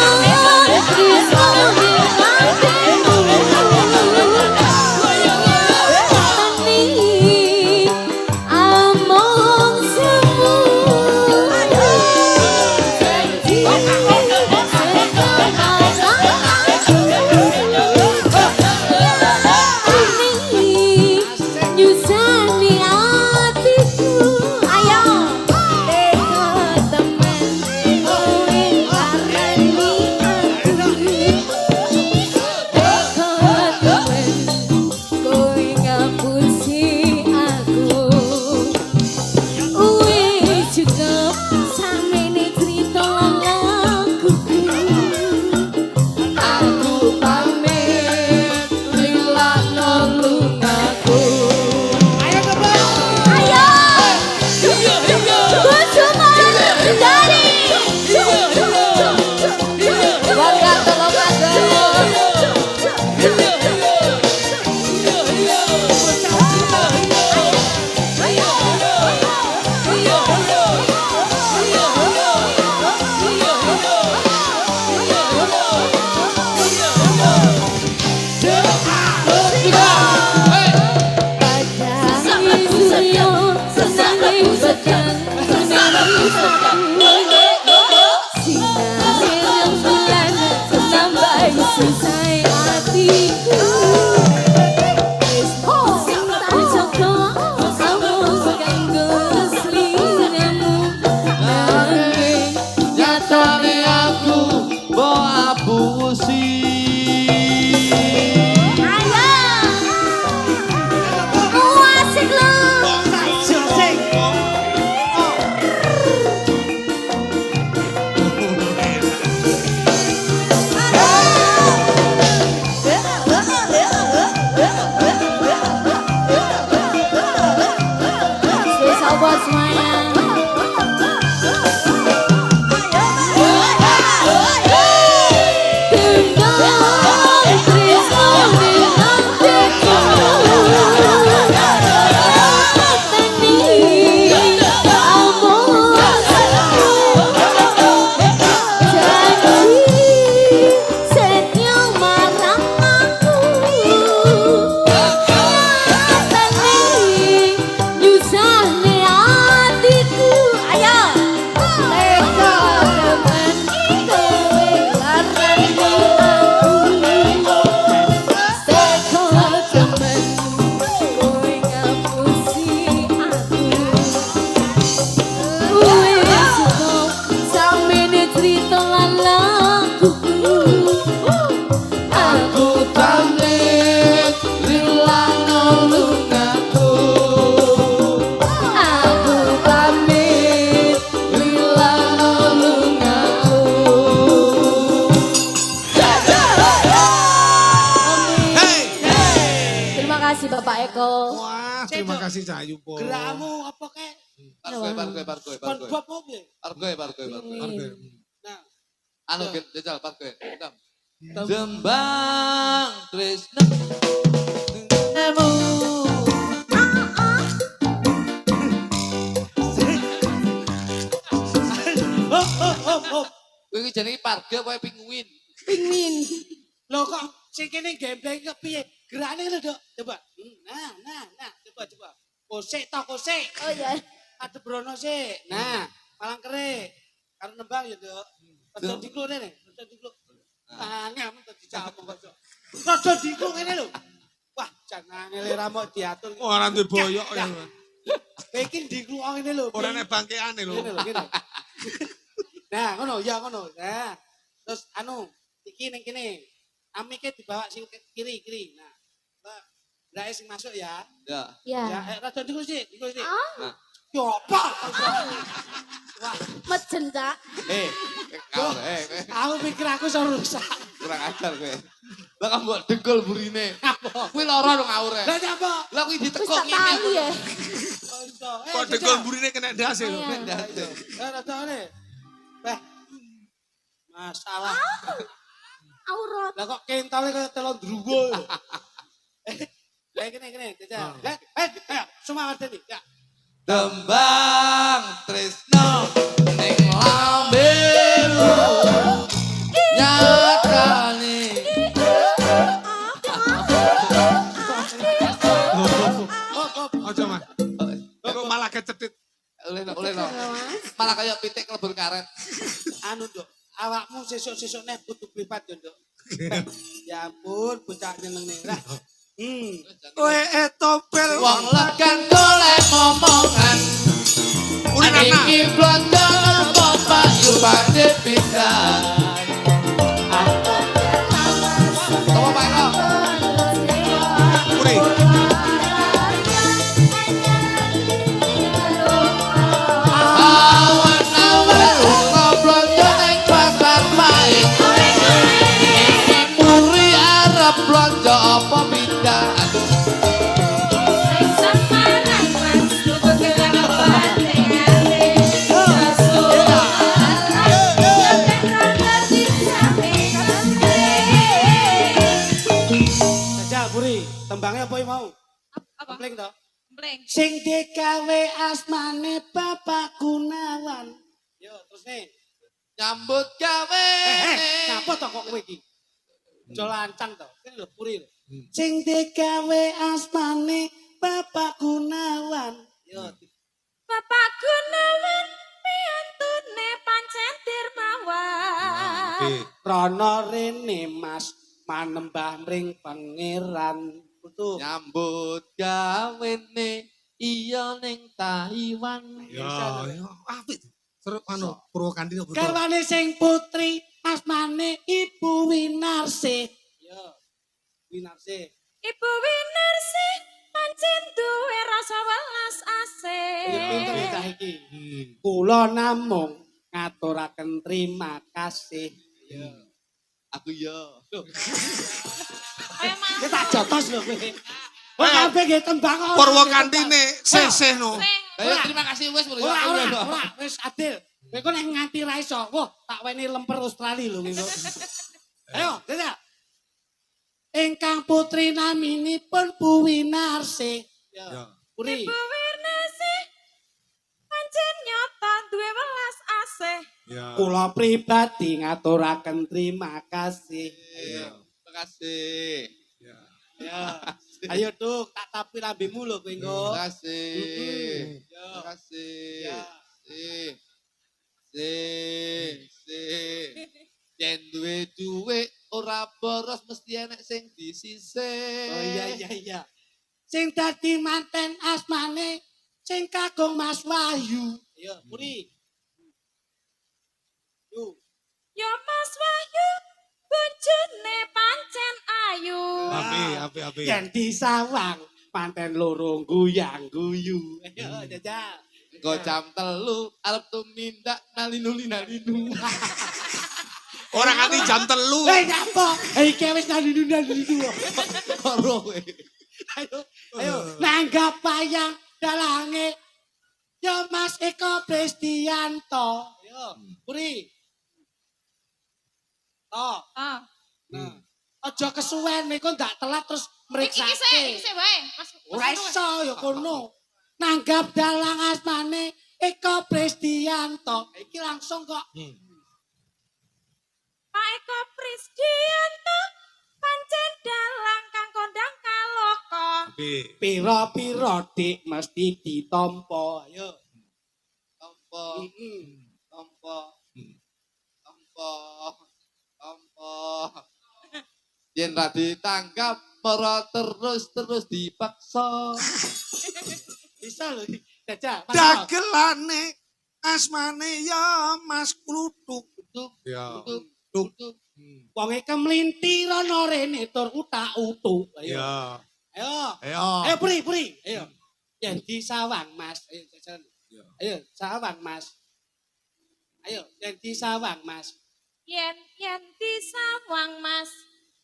kasih cahayu po. Geramu apa kek? Pargoy. Kon gua apa piye? Pargoy. Nah, Anu gen jajal pargoy. Jembang Trisno. Nemu. Kowe iki jenenge parga apa pinguin? Pingmin. Lho kok sing kene gembleng kok piye? Gerakane lho, Dok. Coba. Nah, coba. Kosek to, kosek. Oh ya. Adep brono sik. Nah, malang kere. Karo nembang ya, Dok. Rada dikluk rene, rada dikluk. Ngam dadi capung kok. Rada dikluk ngene lho. Wah, jangan ngele ramok diatur. Ora duwe boyok ya. Iki dikluk ngene lho. Ora nek bangkeane lho. Ngene. Nah, ngono, ya ngono. Nah, terus anu, iki ning kene. Amike dibawa sing kiri. Nah, Mbak sing masuk ya. Ya. Ya. Rada dikluk sik. Ah, Yo apa? Wah, mejen, Cak. Kau aku pikir aku iso rusak. kurang ajar kowe. Lah kok mbok dengkul burine. Kuwi lara dong ngawure. Lah nyapa? Lah kuwi Wis ditekuk tak tali ya. Kok degol burine kena ndase lho. Rada ngene. Bah. Masalah. Aurat. Lah kok kentale kaya telon druwo. Kene, jajal. Ayo, semua ngerti ya. Tembang Trisno ning lambemu nyatane. Aja Mas. Kok malah kecetit. Oleh no. Malah kaya pitik klebur karet. Anu, Dok. Awakmu sesuk-sesuk nek butuh privat yo, Dok. Ya ampun, bocah nyeneng lah. Kowe topel Wong lekan golek momongan. Udah nana. Iki blondo apa yu pade pisan. Apa Pak Eko? Uri. Awan-awan lunga blondo ning pasar main. Iki muri arep blondo apa pindah. Jajal, Buri. Tembangnya apa mau? Apa? Kompleng to? Bleng. Sing digawe asmane Bapak Gunawan. Yo, terus nih. Nyambut gawe. Ngapa to kok kowe iki? Aja lancang to. Kene lho Puri. Sing digawe asmane Bapak Gunawan. Yo, Bapak Gunawan piantune pancen dermawan. rono rene Mas manembah mring pangeran. Betul. Nyambut gawene iya ning Taiwan. Ya, apik. Seru anu Purwokandini betul. Garwane sing putri asmane Ibu Winarsih. Yo. Winarsih. Ibu Winarsi pancen duwe rasa welas asih. Iki pinter ya cah iki. Kula namung ngaturaken terima kasih. Yo. Aku yo. Kaya mah. Kita tak jotos lho kowe. Wah, kabeh nggih tembang kok. Purwokandini seseh no. Ayo terima kasih wes Bro. Ora, wis adil. Kowe kok nek nganti ra iso, wah, tak weni lemper Australia lho ngono. Ayo, Dada. Ingkang putri naminipun Bu Winarsih. Ya. Puri. Ibu Winarsi pancen nyata duwe welas asih. Ya. Kula pribadi ngaturaken terima kasih. Terima kasih. Ya. Ayo Duk, tak tapi lambemu lho kowe engko. Terima kasih. Terima kasih. Yen duwe ora boros mesti enek sing disisih. Oh iya. Sing dadi manten asmane sing kakung Mas Wahyu. Ayo, Puri. Yuk. Ya Mas Wahyu bojone pancen ayu. Api. Yen disawang panten loro guyang-guyu. Ayo, jajal. Engko jam 3 arep tumindak nalinu. Ora nganti jam 3. Nyapa? Iki wis nalinu. Karo kowe. Ayo, nanggap wayang dalange. Ya Mas Eko Prestianto. Ayo, Puri. Oh, Ah. nah. Aja kesuwen niku ndak telat terus Iki mriksake. sik wae. Mas. Ora iso ya kono. Nanggap dalang asmane Eko Prestianto. Iki langsung kok. Pak Eko Prisdianto pancen dalang kang kondang kaloko. Pira-pira dik mesti ditampa. Ayo. Tompo, Heeh. tompo, tompo, tompo. Yen ra ditanggap ora terus dipaksa. Bisa lho. Jajah. Dagelane asmane ya Mas Kluthuk. Ya. Tuk, Wonge kemlintir ana rene tur utak-utuk. Ayo. Ya. Ayo. Ayo. Ayo Puri. Ayo. Yen di sawang Mas. Ayo jajan. Ayo sawang Mas. Ayo yen di sawang Mas. Yen disawang Mas.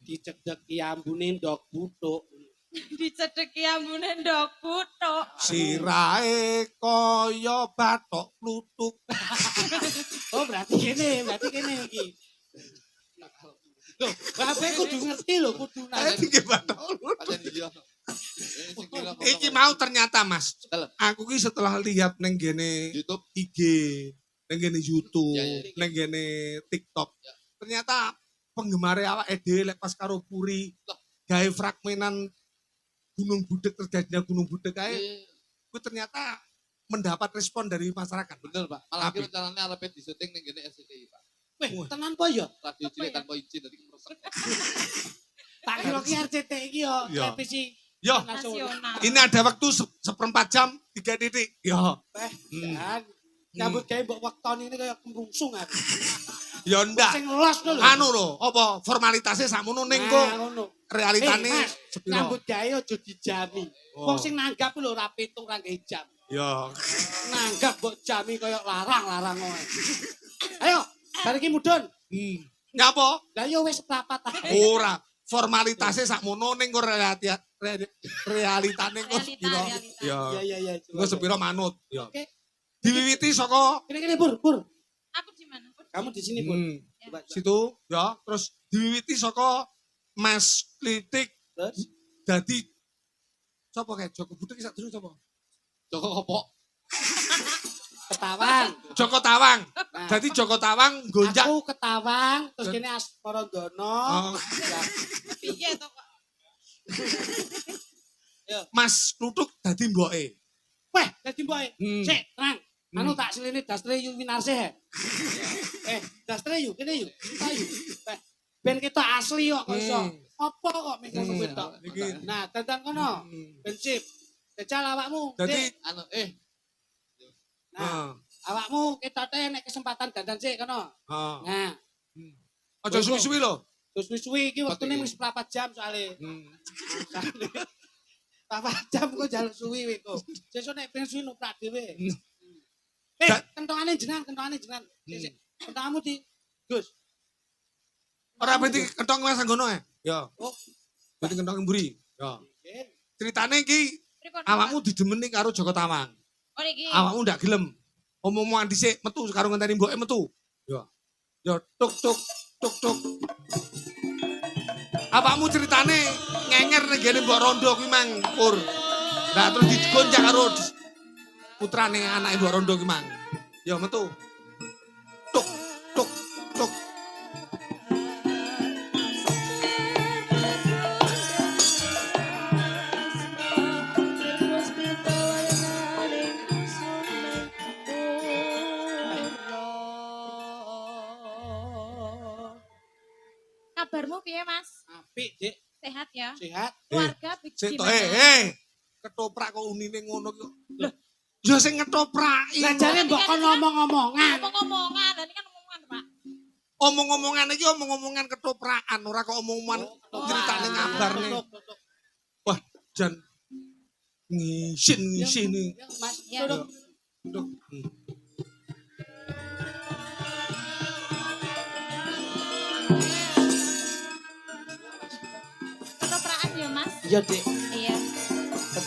Dicedheki ambune ndok butuk. Dicedheki ambune ndok butuk. Sirahe kaya bathok kluthuk. Oh berarti kene iki. Loh, bapak kudu ngerti lho kudu Iki bathok kluthuk. pancen iya. Sing kira Iki mau ternyata Mas. Dalem. Aku ki setelah lihat neng gene YouTube IG, neng gene YouTube, Ya, ya. neng gene TikTok. Ya. Ternyata penggemar awake dhewe lek pas karo Puri gawe fragmenan Gunung Budek terjadinya Gunung Budek kae ku ternyata mendapat respon dari masyarakat. bener Pak. Malah Apik. ki rencananya arep disuting ning gene RCTI Pak. Weh, tenan po ya? Radio cilik tanpa izin tadi meresek. Tak kira ki RCTI iki yo Ya. televisi Yo, Nasional. ini ada waktu seperempat jam 3 titik. Yo, Kan nyambut gawe mbok wektoni ini kaya kemrungsung aku. yo ndak. Sing los lho. Anu lho, apa formalitasnya sakmono ning kok ngono. realitane Mas, sepiro. nyambut gawe aja dijami. Oh. Wong sing nanggap lho ora pitung ra nggae jam. Yo. Nanggap mbok jami kaya larang-larang ngono. Ayo, bar iki mudhun. Nyapa? Lah yo wis seprapat ae. Ora, formalitasnya sakmono ning kok realitane kok sepiro. Realita. Yo. Iya. Kok sepiro manut. Yo. Oke. Diwiwiti saka Kene Pur. Aku di mana? Kamu di sini, Pur. Coba. situ ya, terus diwiwiti saka Mas Klitik Terus dadi sapa kae Joko Budek sak durung sapa? Joko kopok. ketawang. Joko Tawang. Nah, Dadi Joko Tawang gonjak. aku ketawang, terus kene Asmarandono. Oh, Piye to kok? Mas Kluthuk dadi mboke. Weh, dadi mboke. Sik, tenang. Anu Hmm. tak silini Dastre Yu Winarsih. Dastre Yu, kene Yu. Ayo. Weh, ben kita asli kok iso. Apa kok ming ngono kuwi tok. Iki. Nah, dandan kono. Ben sip. Jajal awakmu. Dadi Dik. Anu Nah, awakmu kita teh nek kesempatan dandan sik kono. heeh. Nah, Aja suwi-suwi lho. terus suwi iki wektune wis 4 jam soalé. Papat jam kok jaluk suwi kowe kok. Sesuk nek pengen suwi noprak dhewe. Kentongane jenengan. Sik. Kentongmu di Gus. Ora berarti kentong Mas Anggono ya? Ya. Oh, Berarti kentong mburi. Ya. oke. Ceritane iki Prikon. awakmu didemeni karo Joko Tawang. Oh niki. Awakmu ndak gelem. Omong-omongan dhisik metu karo ngenteni mboke metu. Ya. Ya tuk. Awakmu ceritane ngenger ning gene Mbok Rondo kuwi mang Pur. Nah terus digonjak karo putrane anake Mbok Rondo kuwi mang. Ya metu. Tuk. Kabarmu piye, Mas? Apik, Dik. Sehat ya? Sehat. Keluarga Sik to, gimana? ketoprak kok unine ngono kok. Ya sing ngetopraki. Lah jare mbok kon ngomong-ngomongan. Ngomong-ngomongan, ini kan omongan, Pak. Omong-omongan iki omong-omongan ketoprakan, ora kok omongan ceritane ngabarne. Tutuk. Wah, jan ngisin nih. Ya, Mas, Ya. tutuk. Duk. Ketopraan ya, Mas? Iya, Dik. Iya.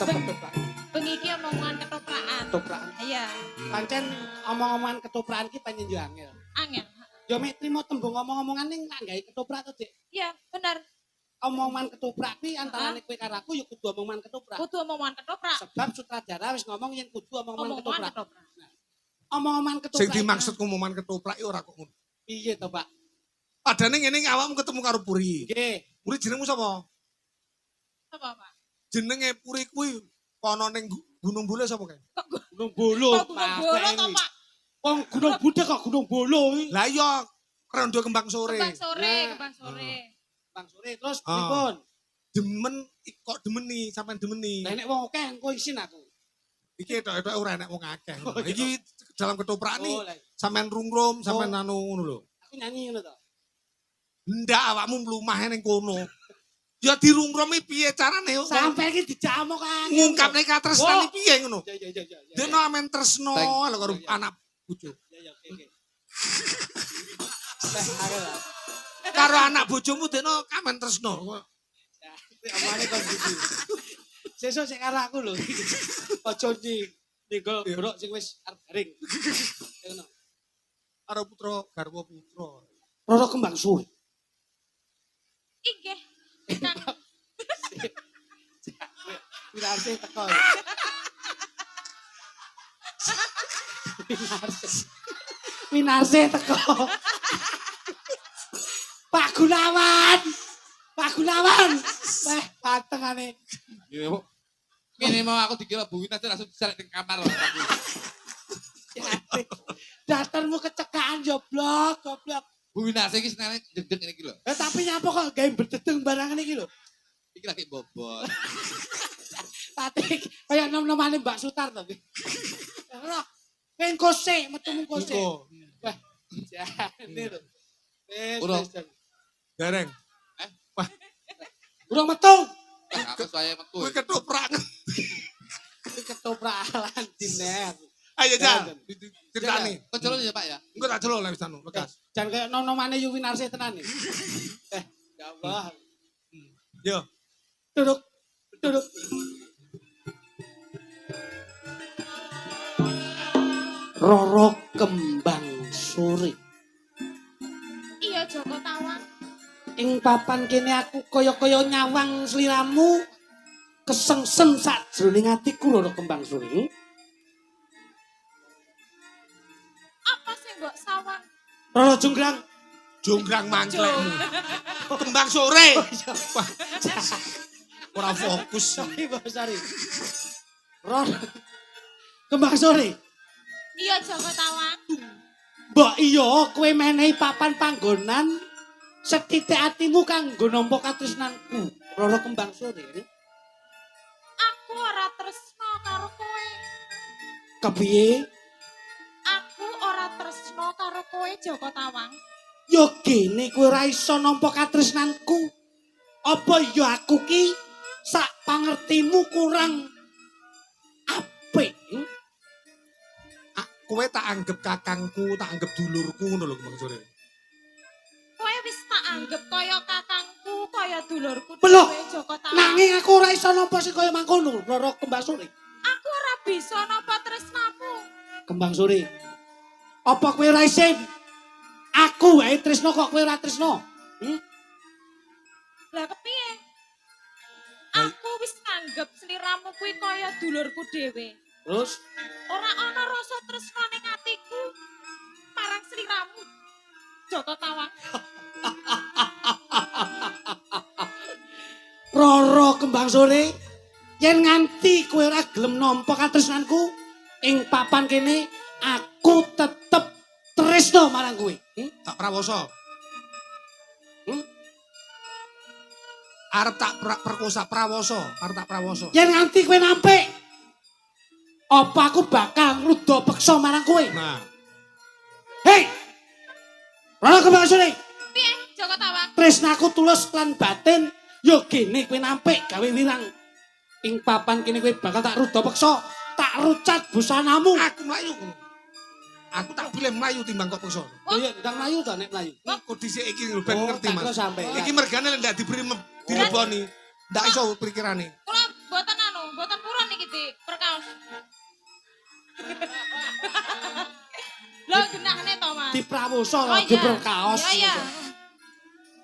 ketoprak. Bengi iki omongan ketoprakan. Ketoprakan. Iya, Pancen omong-omongan ketoprakan ki pancen yo angel. angel. Yo mek trimo tembung omong-omongan ning nak gawe ketoprak to, Dik. Iya, bener. Omongan ketoprak ki antarane kowe karo aku yo kudu omongan ketoprak. Kudu omongan ketoprak. Sebab sutradara wis ngomong yen kudu omongan Omongan ketoprak. ketoprak. Omongan ketoprak. Sing dimaksud ngomongan ketoprak ora kok ngono. piye to, Pak? Padahal ngene iki awakmu ketemu karo Puri. Nggih. Puri jenengmu sapa? Apa, Pak? Jenenge Puri kuwi kono ning Gunung Bule sapa kae? Gunung Bolo. Kok gunung bolo to, Pak? Wong Gunung Bude kok Gunung Bolo iki. Lah iya Rondo Kembang Sore. Kembang sore, Nah. kembang sore. Bang Sore terus Ah. pripun? Demen kok demeni sampean demeni. Lah nek wong akeh engko isin aku. Iki tok-tok ora enak wong akeh. Oh, iya. Iki dalam ketoprak nih Oh, lah. sampean rungrum, sampean anu ngono lho. Aku nyanyi ngono to. Ndak awakmu mlumah ning kono. Ya dirungrumi piye carane yo? Sampai iki dijamuk kan. Ngungkapne katresnane Oh. piye ngono? Ya ya ya ya. ya. Dene amen tresno Teng. lho karo Ya, ya. anak bojo. Ya ya oke oke. Aku lah. Karo anak bojomu dene amen tresno. Ya, omane kon gitu. Sesuk sik karo aku lho. Aja ninggal brok sing wis arep garing. Ya ngono. Karo putra garwa putra. Roro kembang suwe. Inggih. Kang. Winarse teko. Winarse teko. Pak Gunawan. Pak Gunawan. Weh, patengane. Iya, Bu. Ini mau aku dikira Bu Wina aja langsung disalek ning kamar loh. aku. Datarmu kecekaan joblok, goblok. Bu Wina iki senane dedek iki lho. Tapi nyapa kok gawe berdedeng barangan iki lho. Iki lagi bobot. Tapi kaya nom-nomane Mbak Sutar to. Ora. Pen kose, metu mung kose. Engko Wah, jane lho. Wis, Urung. wis, Jan. dereng. Urung metu. Aku saya metu. Kuwi ketoprak. Ketopralan diner. Ayo Jan, Jan. ceritane. Kecolon ya, Pak ya. Engko tak celok lah wis anu, lekas. Jan kaya nom-nomane Yuwi Narse tenan iki. Ya Allah. Yo. Duduk. Duduk. Roro kembang sore. Iya, Joko Tawang. Ing papan kene aku kaya-kaya nyawang sliramu kesengsem sakjroning atiku Roro kembang sore. Apa sih mbok sawang? Roro jonggrang. Jonggrang mangklekmu. Kembang sore. Wah, ora fokus. Sorry, Mbak, sorry. Roro kembang sore. Iya, Joko Tawang. Mbok iya kowe menehi papan panggonan setitik atimu kanggo nampa katresnanku. Roro kembang sore. Aku ora tresno karo kowe. Kepiye? Aku ora tresno karo kowe, Joko Tawang. Ya gene kowe ora iso nampa katresnanku. Apa ya aku ki sak pangertimu kurang apik? Kowe tak anggap kakangku, tak anggap dulurku ngono lho Kembang Sore. Kowe wis tak anggap kaya kakangku, kaya dulurku Belum. dhewe, Joko Tawang. Nanging aku ora iso nampa sing kaya mangkono, Roro kembang sore. Aku ora bisa napa tresnamu. Kembang sore. Apa kowe ora isin? Aku wae tresno kok kowe ora tresno. Lah kepiye? Aku wis anggap sliramu kuwi kaya dulurku dhewe. Terus Ora ana rasa tresno ning atiku marang sliramu, Joko Tawang. Roro kembang sore, yen nganti kowe ora gelem nampa katresnanku ing papan kene, aku tetep tresno marang kowe. Tak prawoso. Arep tak perkosa prawoso, arep tak prawoso. Yen nganti kowe nampik, apa aku bakal ngruda peksa marang kowe? Nah, Hei! Roro kembang sore, Piye, Joko Tawang? tresnaku tulus lan batin, yo gene kowe nampik gawe wirang. Ing papan kene kowe bakal tak ruda peksa, tak rucat busanamu. aku mlayu. Aku tak pilih mlayu timbang kok peksa. Oh iya, ndang mlayu to nek mlayu. Kok dhisik iki lho ben ngerti tak Mas. kira sampe. Iki mergane lek ndak diberi dileboni. Ndak iso pikirane. Kula mboten mboten purun di perkaos. Lo genahne to, Mas. Di prawoso Oh di iya. kaos. Iya, iya.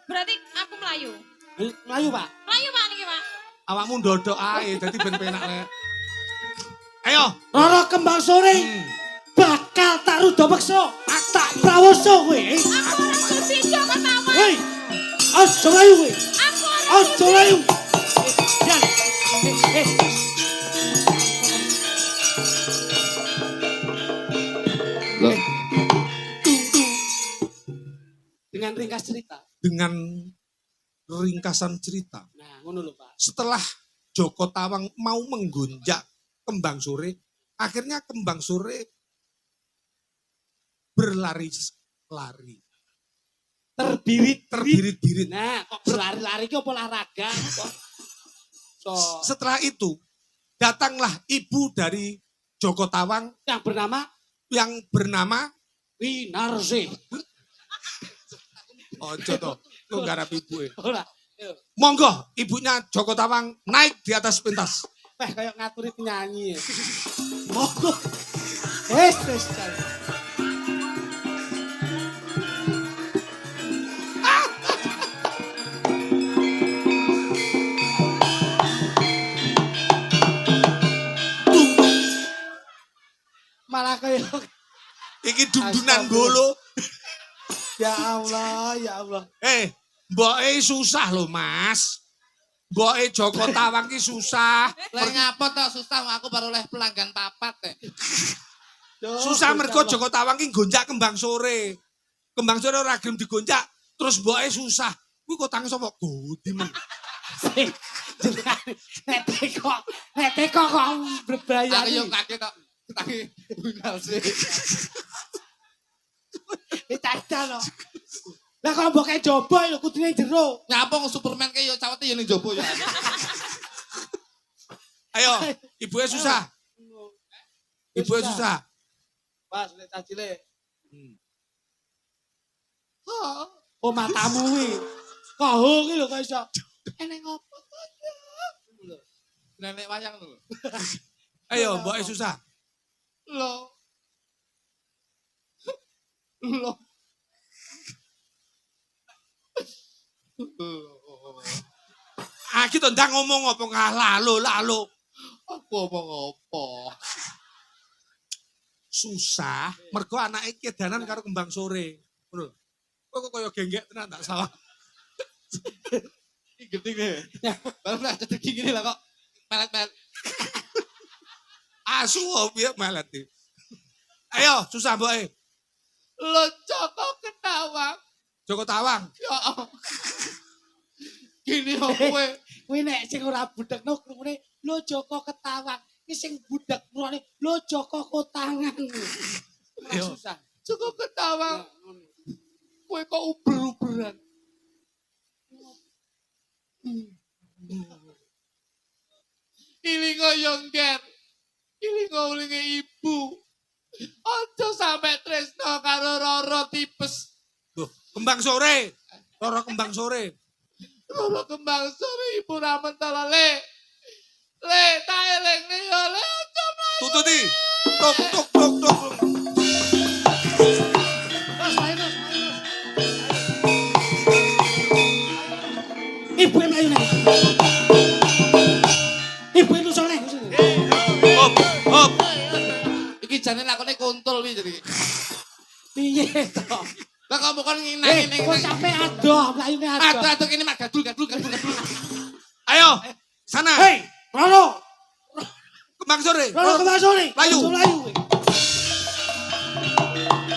Berarti aku melayu. Melayu, Pak. Melayu, Pak, niki, Pak. Awakmu ndodok ae dadi ben penak le. Ayo. Roro kembang sore. Bakal tak rudo bekso. Tak prawoso kowe. Aku ora sudi Joko Tawang. Hei. Aja layu kowe. Aku ora Aja layu. Yan. Loh, Dengan ringkas cerita. Dengan ringkasan cerita. Nah, ngono lho, Pak. Setelah Joko Tawang mau menggonjak kembang sore, akhirnya kembang sore berlari-lari. Terbirit-birit. Nah, kok berlari-lari ki apa olahraga? Kok. So, Setelah itu, datanglah ibu dari Joko Tawang yang bernama Winarsi. Winarsi. Ojo to, lu garap ibu e. Ora. Monggo, ibunya Joko Tawang naik di atas pentas. Kayak ngaturi penyanyi. Monggo. Wes. Malah kayak Iki dundunan Astagfirullah. bolo. ya Allah. Mboke susah loh, Mas. Mboke Joko Tawang ki susah. lek ngapa tok susah aku baru oleh pelanggan papat teh. Susah mergo Joko Tawang ki gonjak kembang sore. Kembang sore ora gelem digonjak, terus mboke susah. Kuwi kok tangi sapa? Gudi men. Nek teko kok berbahaya. Aku yo kaget tok. Tangi benar sih. Ditacah lho. Lah kok mboke jobo lho kudune jero. Nyapa wong Superman kayak yo cawete yo ning jopo ya. Ayo, ibuke susah. Ibuke susah. Pas lek cacile. Oh matamu kuwi. Koho ki lho kok iso. Enek ngopo to? Nenek wayang lho. Ayo, mboke susah. Loh. Ah, kita ndang ngomong apa lalu. Aku omong apa? Susah, mergo anake kedanan karo kembang sore. Ngono. Kok kaya genggek tenan tak salah. Iki gede nih. Baru lah jadi gini lah kok. Melet-melet. Asu piye malet iki. Ayo, susah mboke. Lo Joko Ketawang. Joko Tawang. Ya Allah. Gini kok kowe. Kuwi nek sing ora budekno krungune lho Joko Ketawang. Ki sing budek ngrone lho Joko Kotangan. Yo. Susah. Joko Ketawang. Kowe kok uber-uberan. Ilingo yongger. Ilingo ulinge ibu. Ojo sampe tresno karo Roro tipes. Loh, kembang sore. Roro kembang sore. Roro kembang sore ibu ramen tala le. Le, tak eleng ne yo le. Ojo mlayu. Tututi. Tok. Terus main. Ibu mlayu nek. Ibu itu soleh. Hop. Iki jane lakone kontol wi jadi. Piye to? Lah kamu kan ngina-ngina. Kok sampe adoh mlayune adoh. Aduh kene mak gadul. Ayo, sana. Hei, Roro. Kembang sore. Roro kembang sore. Layu. Layu.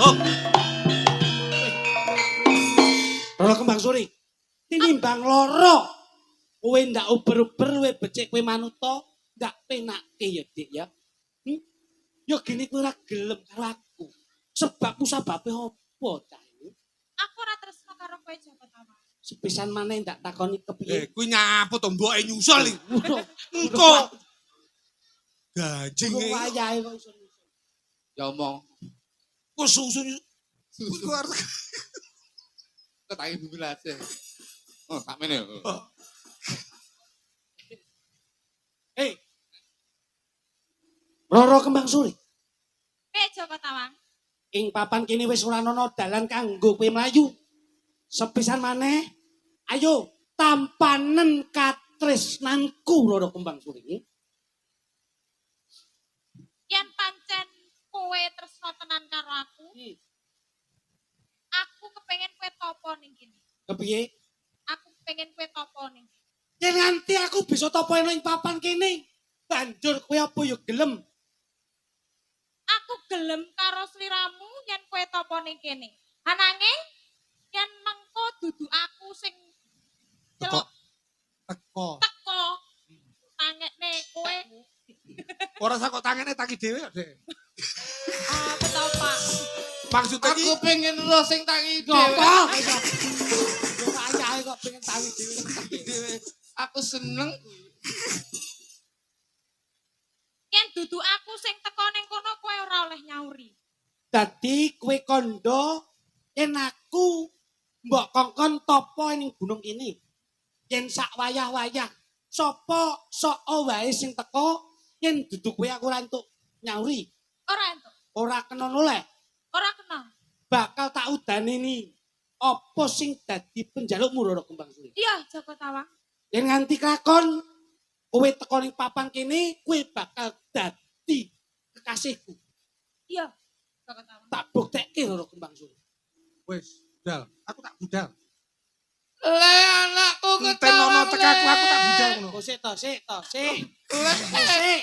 Hop. Roro kembang sore. Tinimbang loro. Kowe ndak uber-uber luwe becik kowe manuta, ndak penake ya, Dik ya. Ya gini kowe ora gelem karo aku. Sebab sababe apa, Cah? Aku ora tresno karo kowe Joko Tawang. Sepisan maneh ndak takoni kepiye. Kuwi nyapu to mboke nyusul iki. Engko. Gajing Kok iki. wayahe kok iso. Ya omong. Kok susu. Kuwi arep Ketangi bumi lase. Oh, sakmene. Hei. Roro Kembang Suri. Piye Joko Tawang? Ing papan kene wis ora ana dalan kanggo kowe mlayu. Sepisan maneh, ayo tampanen katresnanku Roro Kembang Suri. Yen pancen kowe tresno tenan karo aku, aku kepengin kowe topo ning kene. Kepiye? Aku pengen kowe topo ning kene. Yen nganti aku bisa topo ning papan kene, banjur kowe apa yo gelem? Aku gelem karo sliramu yen kowe topo ning kene. Ananging yen mengko dudu aku sing Teko. celok Teko. teko tangekne kowe. Ora sak kok tangene tangi dhewe kok, Dek. Apa to, Pak? Maksudnya iki Aku pengen ro sing tangi Apa? dhewe. Yo ayahe kok pengen tangi dhewe. Aku seneng. Yen dudu aku sing teko ning kono kowe ora oleh nyauri. Dadi kowe kondo yen aku mbok kongkon topo ning gunung ini. Yen sak wayah-wayah sapa sok wae sing teko yen dudu kowe aku ora entuk nyauri. Ora entuk, Ora kena noleh. ora kenal. Bakal tak udaneni apa sing dadi penjalukmu Roro Kembang Suri. Iya, Joko Tawang. Yen nganti kelakon kowe teko ning papan kene, kowe bakal dadi kekasihku. Iya, Joko Tawang. Tak buktekke Roro Kembang Suri. wis, budal. Aku tak budal. Le anakku Enten ono ketawang. tekaku aku tak budal ngono. Oh sik to, sik to, sik. Le. Sik.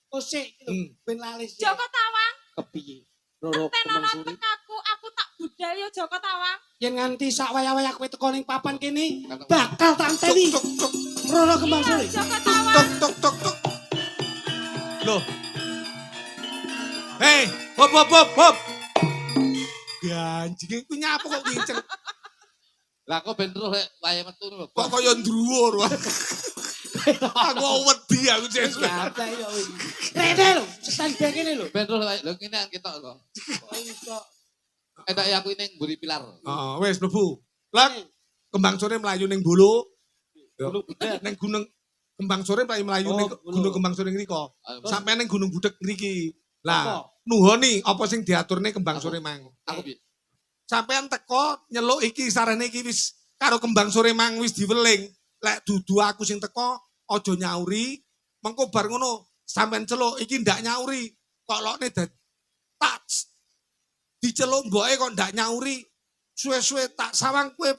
Oh sik, Hmm. ben lali sik. Joko Tawang, Kepiye? Roro enten Kembang ana Suri. tekaku, aku tak budal yo Joko Tawang. Yen nganti sak wayah-wayah kowe teko ning papan kene, bakal tak Tuk anteni tuk tuk Roro Kembang Iya, Suri. Joko tuk Tawang. tuk tuk tuk. Loh. Hei, hop hop hop hop. Ganjing ku nyapa kok kinceng. Lah kok ben terus lek wayahe metu lho. Kok kaya ndruwur wae. Aku wedi aku Jes. Apa yo iki? Rene lho, stand back kene lho. Ben terus lho ngene kan ketok kok. Kok iso Etok aku ning mburi pilar. Heeh, wis mlebu. Lah kembang sore mlayu ning Bolo. Gunung Budak. Ning gunung kembang sore mlayu Oh, ning Bolo. gunung kembang sore ngriko. Sampai ning gunung Budek ngriki. Lah, Apa? nuhoni apa sing diaturne kembang sore mang. Aku piye? Sampean teko nyeluk iki sarene iki wis karo kembang sore mang wis diweling. Lek dudu aku sing teko aja nyauri. Mengko bar ngono sampean celuk iki ndak nyauri. Kolokne tak diceluk mboke kok ndak nyauri. Suwe-suwe tak sawang kowe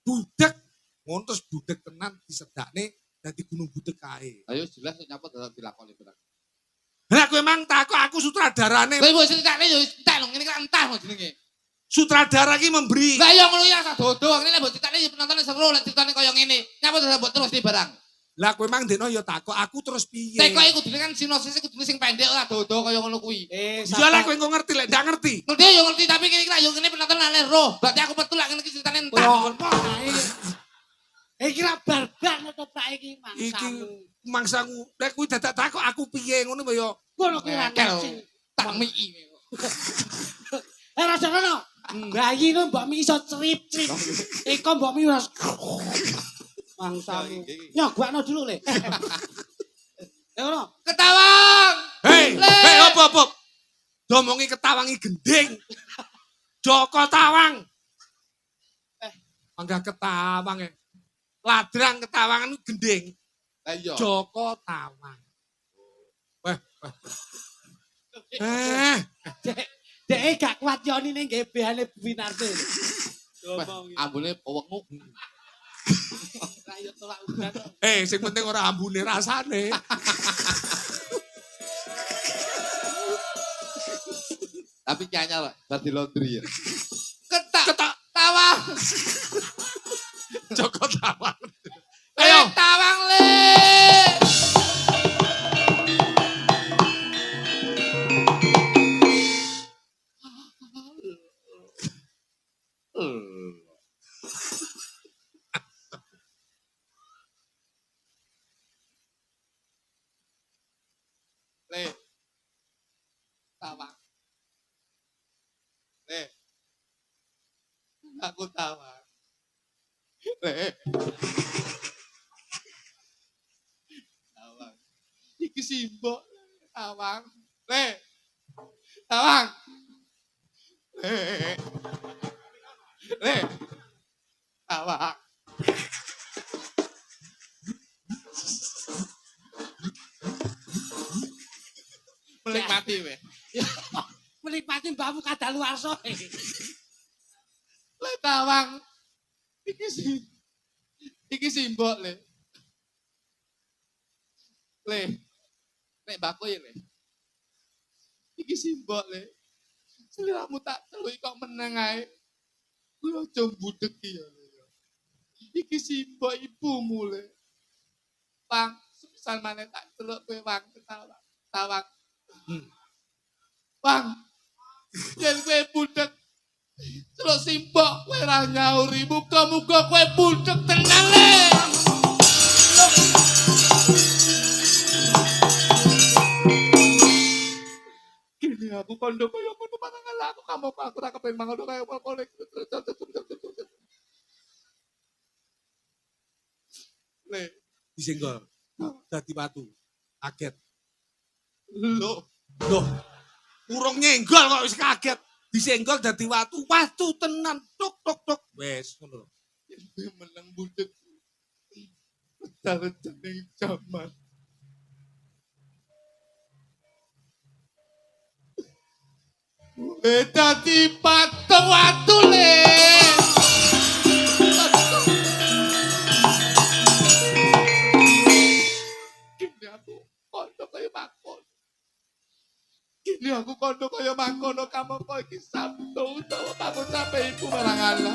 budek. Ngono terus budek tenan disedakne dadi gunung budek kae. Ayo jelas nyapa dalam dilakoni berang. Lah kowe mang takok aku sutradarane. Kowe wis critakne yo entek lho ngene kan entah lho jenenge. Sutradara iki memberi. Lah yo ngono ya sak dodo ngene lek mbok critakne yo penonton seru lek critane koyo ngene. Nyapa dalam mbok terus di barang. Lah kowe mang deno ya takok aku terus piye? Teko iku kudune kan sinopsis kudune sing pendek ora dodo koyo ngono kuwi. Ya lek kowe engko ngerti lek ndak ngerti. Ngerti yo ngerti tapi kene iki yo ngene penonton lek roh. Berarti aku betul lek ngene iki critane entah. Apa ae. Iki ra barbar to Pak iki Iki mangsamu. mangsamu lek kuwi dadak takok aku piye ngono ya. Ngono ki ra Kel. ngerti. Tak mii. Rasa kono. Bayi ku mbok mi iso crip-crip. Eko mbok mi ora mangsamu. Nyogokno dulu le. Ya ngono. Ketawang. Hei, Le. hei op. Domongi ketawangi gending. Joko Tawang. Mangga ketawang e. Ladrang ketawangan gending. Lah iya. Joko Tawang. Weh. Dek gak kuat yoni ning gebehane Winarte. Ambune wenguk. Ayo tolak udan. Sing penting ora ambune rasane. Tapi nyanya lah, bar di laundry ya. Ketak Tawang. Joko Tawang. Ayo tawang le. Le. Tawang. Le. Aku tawang. Le. Tawang. Iki simbok. Tawang. Le. Tawang. Le. Le. Tawang. Menikmati weh. Menikmati mbakmu kadaluwarsa. Le tawang. Iki simbok le. Le. Nek mbakku ya le. Iki simbok le. Seliramu tak celui kok meneng ae. Kuwi aja budek ya le. Iki simbok ibumu le. Bang, sepisan maneh tak celuk kowe wang ketawang. Tawang. Bang. Yen kowe budek celuk simbok kowe ra nyauri, muga-muga kowe budek tenan le. Gini aku kondo kaya ngono mangan aku kamu aku ra kepen mangan kaya apa-apa. Le, disenggol. Dadi watu. Kaget. Loh, urung nyenggol kok wis kaget. Disenggol dadi watu. Watu tenan. Tuk tuk tuk. Wes ngono. Yen meneng budek. Rencana jaman. Dadi patung watu le. Gini aku kondo kaya mangkon. Gini aku kondo kaya mangkono kamu kok iki sabdo utawa bangun sampai ibu marang Allah.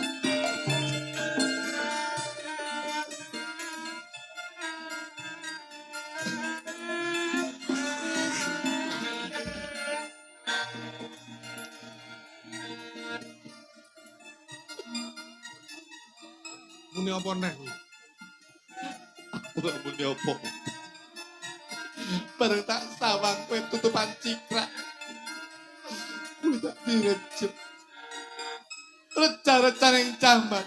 Muni apa neh kuwi? Ora muni apa. Bareng tak sawang kowe tutupan cikrak. Kuwi tak direjem. Reca-reca ning jaman.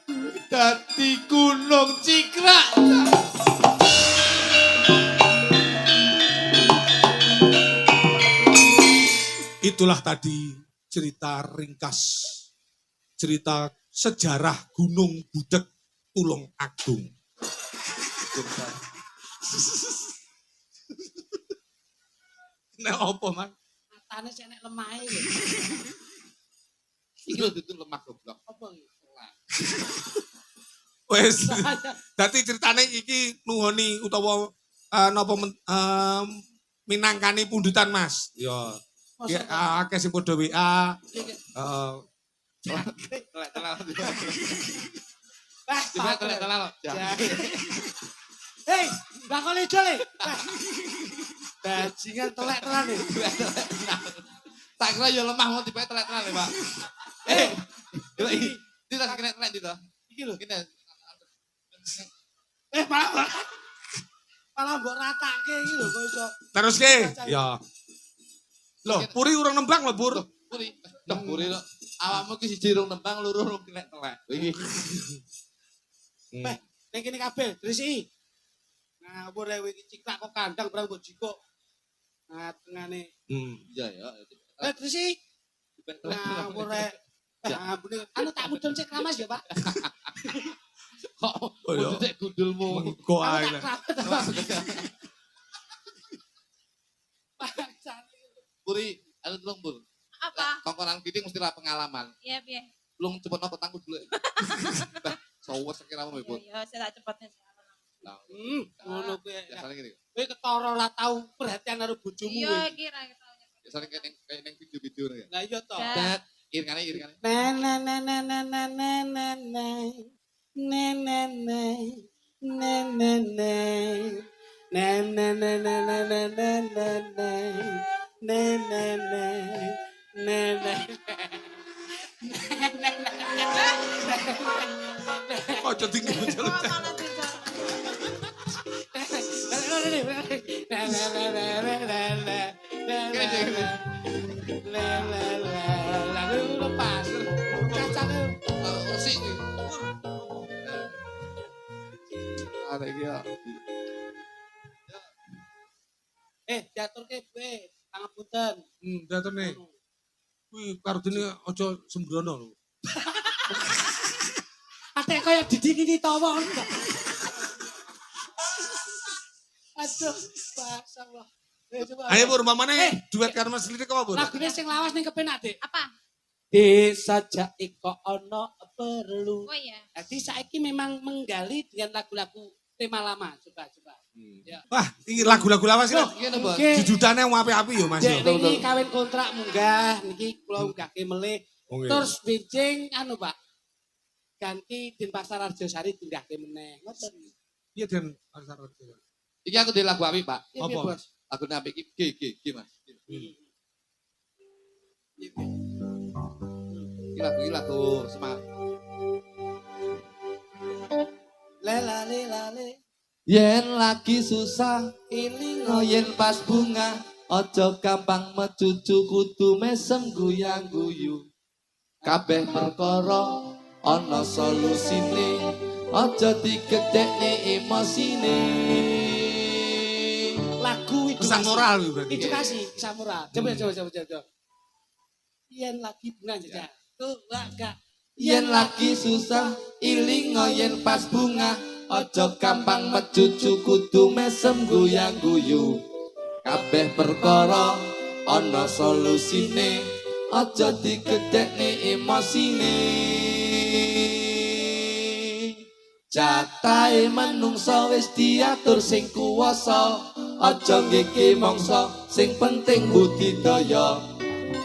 Kuwi dadi gunung cikrak. Itulah tadi cerita ringkas. Cerita sejarah Gunung Budek Tulung Agung. Nek apa, Mang? Matane sik nek lemahe lho. Iki lho dudu lemah goblok. Apa iki? Wes. Dadi ceritane iki nuhoni utawa napa minangkani pundutan, Mas. Ya. Ya akeh sing padha WA. Heeh. Telak-telak. Wah, Coba telak-telak. hei, bakal ijo le. Bajingan telek-telek nih. Tak kira ya lemah mau tiba telak-telak Pak. Iki tak kena telak itu. Iki lho. Kene. Malah mbok ratake iki lho kok iso. Teruske. Ya. Loh, Puri urung nembang lho, Pur. Puri. Puri lho. Awakmu ki siji rung nembang, loro rung kena telak. Iki. Ning kene kabeh, Drisi. Ngawur kowe iki ciklak kok kandang brang mbok jikok. Tengane. Iya ya. Drisi. Ngawur rek. Ampune, anu tak mudun sik kramas ya, Pak. Kok mudun sik gundulmu. Mengko ae. Puri, anu tulung Pur. Apa? Kongkonan piting mesti ra pengalaman. Iya, piye? Belum cepet napa tangku dulu. Sawes sekiramu Pur. Iya, saya tak cepetnya. Ngono kuwi. Biasane ngene. Kowe ketara ora tau perhatian karo bojomu kowe. Iya, kira gitu. Biasane kayak ning video-video ya. Lah iya to. Dat, irkane. Na na na na na na na na na. Na na na. Na na na. Na na na na na na na na na. Na na na. Na na. Aja tinggi jalan. Lalu lepas. Cacang. Resik iki. Ada iki ya. diaturke kowe, pangapunten. Datene. Kuwi kardine aja sembrono lho. Ate kaya Didi ini tawa. Aduh, masyaallah. Coba. Ayo Pur, umpamane duet karo Mas Lidik apa Pur? Lagune sing lawas ning kepenak, Dik. Apa? Saja iko ono perlu. Oh iya. Jadi saiki memang menggali dengan lagu-lagu tema lama. Coba. Ya. Wah, iki lagu-lagu lawas iki. Ngene, Bos. Nggih. Jududane apik-apik yo Mas. Dek yo. niki kawin kontrak munggah, niki kula unggahke melih. Oh, nggih. Terus benjing anu, Pak. Ganti Denpasar Arjosari dinggahke meneh. Ngoten. Iya Den Pasar Rejo. Iki aku di lagu apik, Pak. Iya, Apa? Bos. Aku apik iki G, Mas. Iki lagu semangat. Lelale. Yen lagi susah, ilingo yen pas bunga, ojo gampang mecucu kudu mesem guyang guyu. Kabeh perkara ana solusine, ojo digedhekne emosine. Lagu itu Pesan moral kuwi berarti. edukasi, kisah moral. Coba. Yen lagi bunga jajal. Tuh, enggak. Yen lagi susah, ilingo yen pas bunga, ojo gampang mecucu kudu mesem guyang guyu. Kabeh perkara ana solusine, ojo digedhekne emosine. Jatahe menungsa wis diatur sing kuwasa, ojo ngeke mangsa, sing penting budidaya.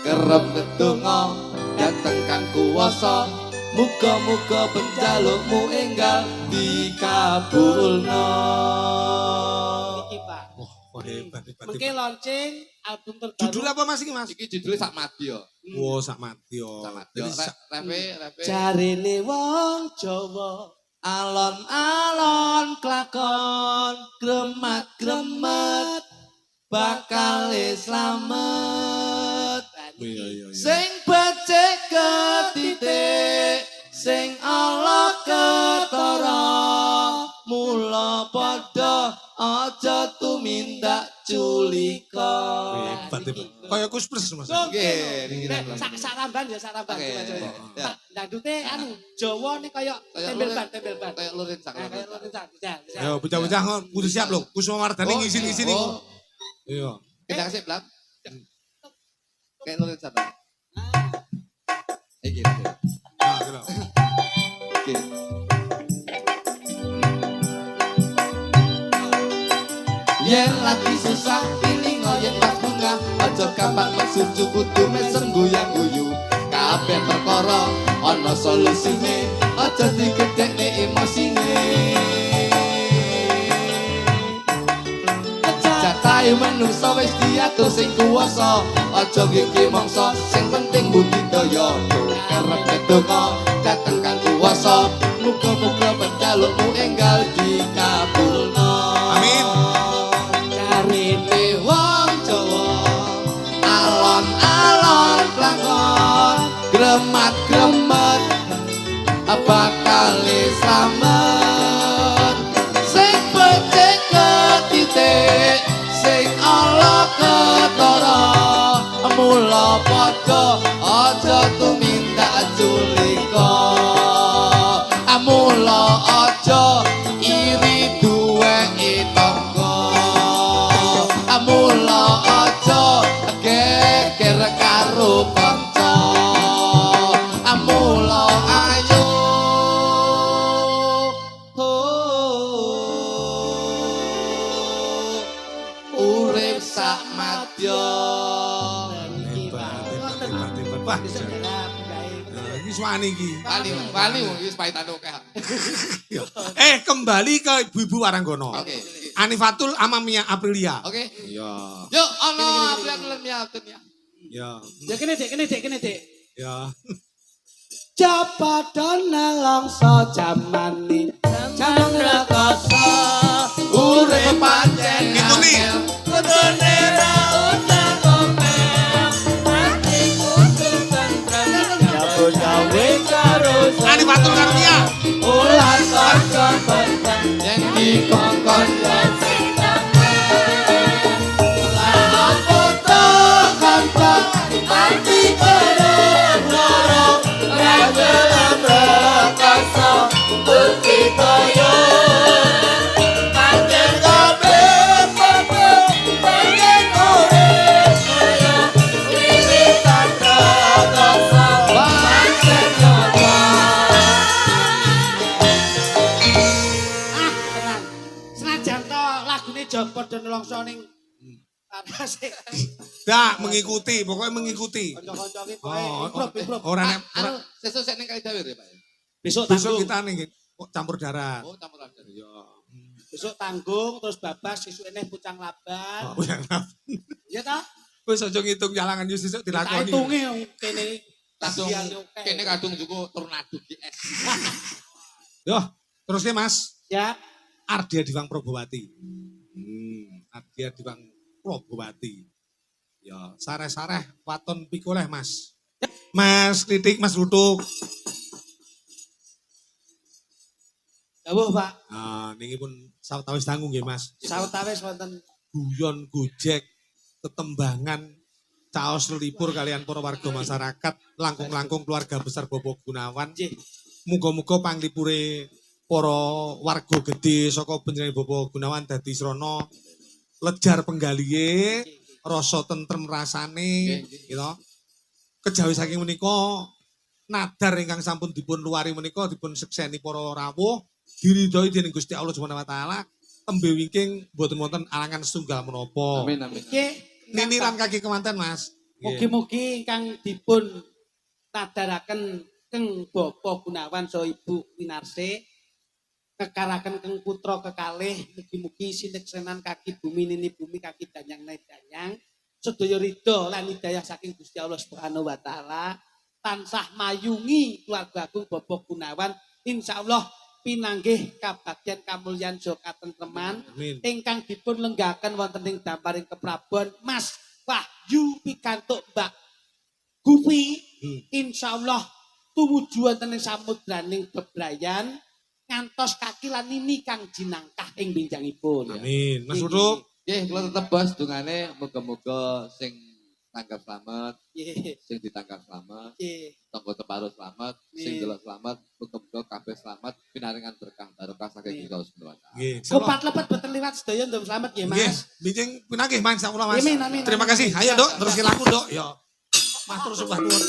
Kerep ndedonga dateng kang kuwasa, muga-muga penjalukmu enggal dikabulna. Iki, Pak. Wah, hebat. Mengke launching album terbaru. Judul apa Mas iki Mas? Iki judulnya Sak Madya. Oh, sak mati yo. Sak Madya. Jadi Refe. Jarene wong Jawa. Alon-alon klakon gremat-gremet bakal slamet. iya. Sing becik ketitik, sing ala ketara, mula padha aja tumindak culika. Hebat. Kayak Kuspres Mas. Nggih, niki Nek sak ramban. Oke. Ya. Pak, ndandute anu Jawa nih kaya tembel ban. Kayak lurin sak. Nah, kaya lurin sak. Ayo bocah-bocah kudu siap lho. Kusuma Wardani ngisi-ngisi niku. Oh, Iya. kita kasih belak. Kayak lurin sak. Iki. Nah, kira. Oke. Yen lagi susah, ini ngoyen pas bunga, ojo gampang mesuju kudu mesem guyang guyu. Kabeh perkara ana solusine, ojo digedhekne emosine. Jatahe menungsa wis diatur sing kuwasa, ojo ngiki mangsa, sing penting budidaya. Kerep ndedonga dateng kang kuwasa, muga-muga penjalukmu enggal dikabulna. Amin. Jarene wong Jawa, alon-alon klakon gremat-gremet bakal slamet. Sing becik ketitik, sing ala ketara, mula padha aja tumindak culika. Mula aja iri duweke tangga. Mula aja geger karo kanca. Mula ayo urip sak madya. Hebat. Wah, iki suwani iki. Wali wis paitan akeh. Kembali ke Ibu-ibu Waranggono. Oke. Anifatul Amamia Aprilia. Oke. Iya. Yuk ana aprilan ya. Ya. Ya kene Dek. Ya. Japadon nelongso jamani. Jaman rekoso. Urip pancen Itu nih. kudune ra usah ngomel. Ati kudu tentrem. Gawe karo Anifatul Karunia. ulah kocok benten. Yen dikongkon ya sing temen. padha nelongso ning atase. Dak mengikuti, pokoknya mengikuti. Kanca-kanca iki Oh, pokoke improve. Ora nek Anu, sesuk sik ning kali dawir ya, Pak. Besok besok tanggung. kita nih campur darat. Oh, campuran dari. Iya. Besok tanggung terus babas sesuk eneh pucang laban. Oh, ya. Iya ta? Wis aja ngitung jalangan yo sesuk Tak dilakoni. hitunge kene Kadung tagihan oke. kene kadung juga tornado GS. Yo, terusnya Mas. Ya, Ardia Diwang Probowati. Ardia Diwang Probowati. Ya, sareh-sareh waton pikoleh, Mas. Mas Titik, Mas Lutuk. dawuh Pak. Ah, niki pun sawetawis tanggung nggih, Mas. Sawetawis wonten Guyon gojek tetembangan caos lelipur kalian para warga masyarakat langkung-langkung keluarga besar Bobo Gunawan. nggih. Muga-muga panglipure para warga gedhe saka panjenengan Bobo Gunawan dadi srana lejar penggalihe, rasa tentrem rasane, gitu. Kejawi saking menika nadar ingkang sampun dipun luari menika dipun sekseni para rawuh, diridhoi dening Gusti Allah Subhanahu wa taala, tembe wingking boten wonten alangan setunggal menapa. Amin amin. Nggih. Niniran kaki kemanten, Mas. Nggih. Mugi-mugi ingkang dipun nadaraken Keng Bapa Gunawan saha Ibu Winarse kekaraken Keng putra kekalih mugi-mugi sineksenan kaki bumi nini bumi kaki danyang naik danyang sedaya ridho lan hidayah saking Gusti Allah Subhanahu wa taala tansah mayungi keluarga agung Bapa Gunawan insyaallah pinanggih kabagyan kamulyan saha katentreman Amin. ingkang dipun lenggaken wonten ing damparing keprabon Mas Wahyu pikantuk Mbak Gupi insyaallah tumuju wonten ing samudraning bebrayan ngantos kaki lan nini kang jinangkah ing benjangipun. Amin. Mas Nggih, Lutuk. Nggih, kula tetep bos dungane muga-muga sing tanggap selamat, nggih, sing ditangkap selamat, nggih. tangga teparuh selamat, sing Nggih. delok selamat, muga-muga kabeh selamat, pinaringan berkah barokah saking Nggih. Gusti Allah Subhanahu wa taala. Nggih. Kupat lepet boten liwat sedaya nduk selamat nggih Nggih, Mas. bijing pinanggih Mas sakula Mas. Amin, amin, Terima amin. kasih. Ayo, Dok, terus laku, Dok. Yo. Matur sembah nuwun.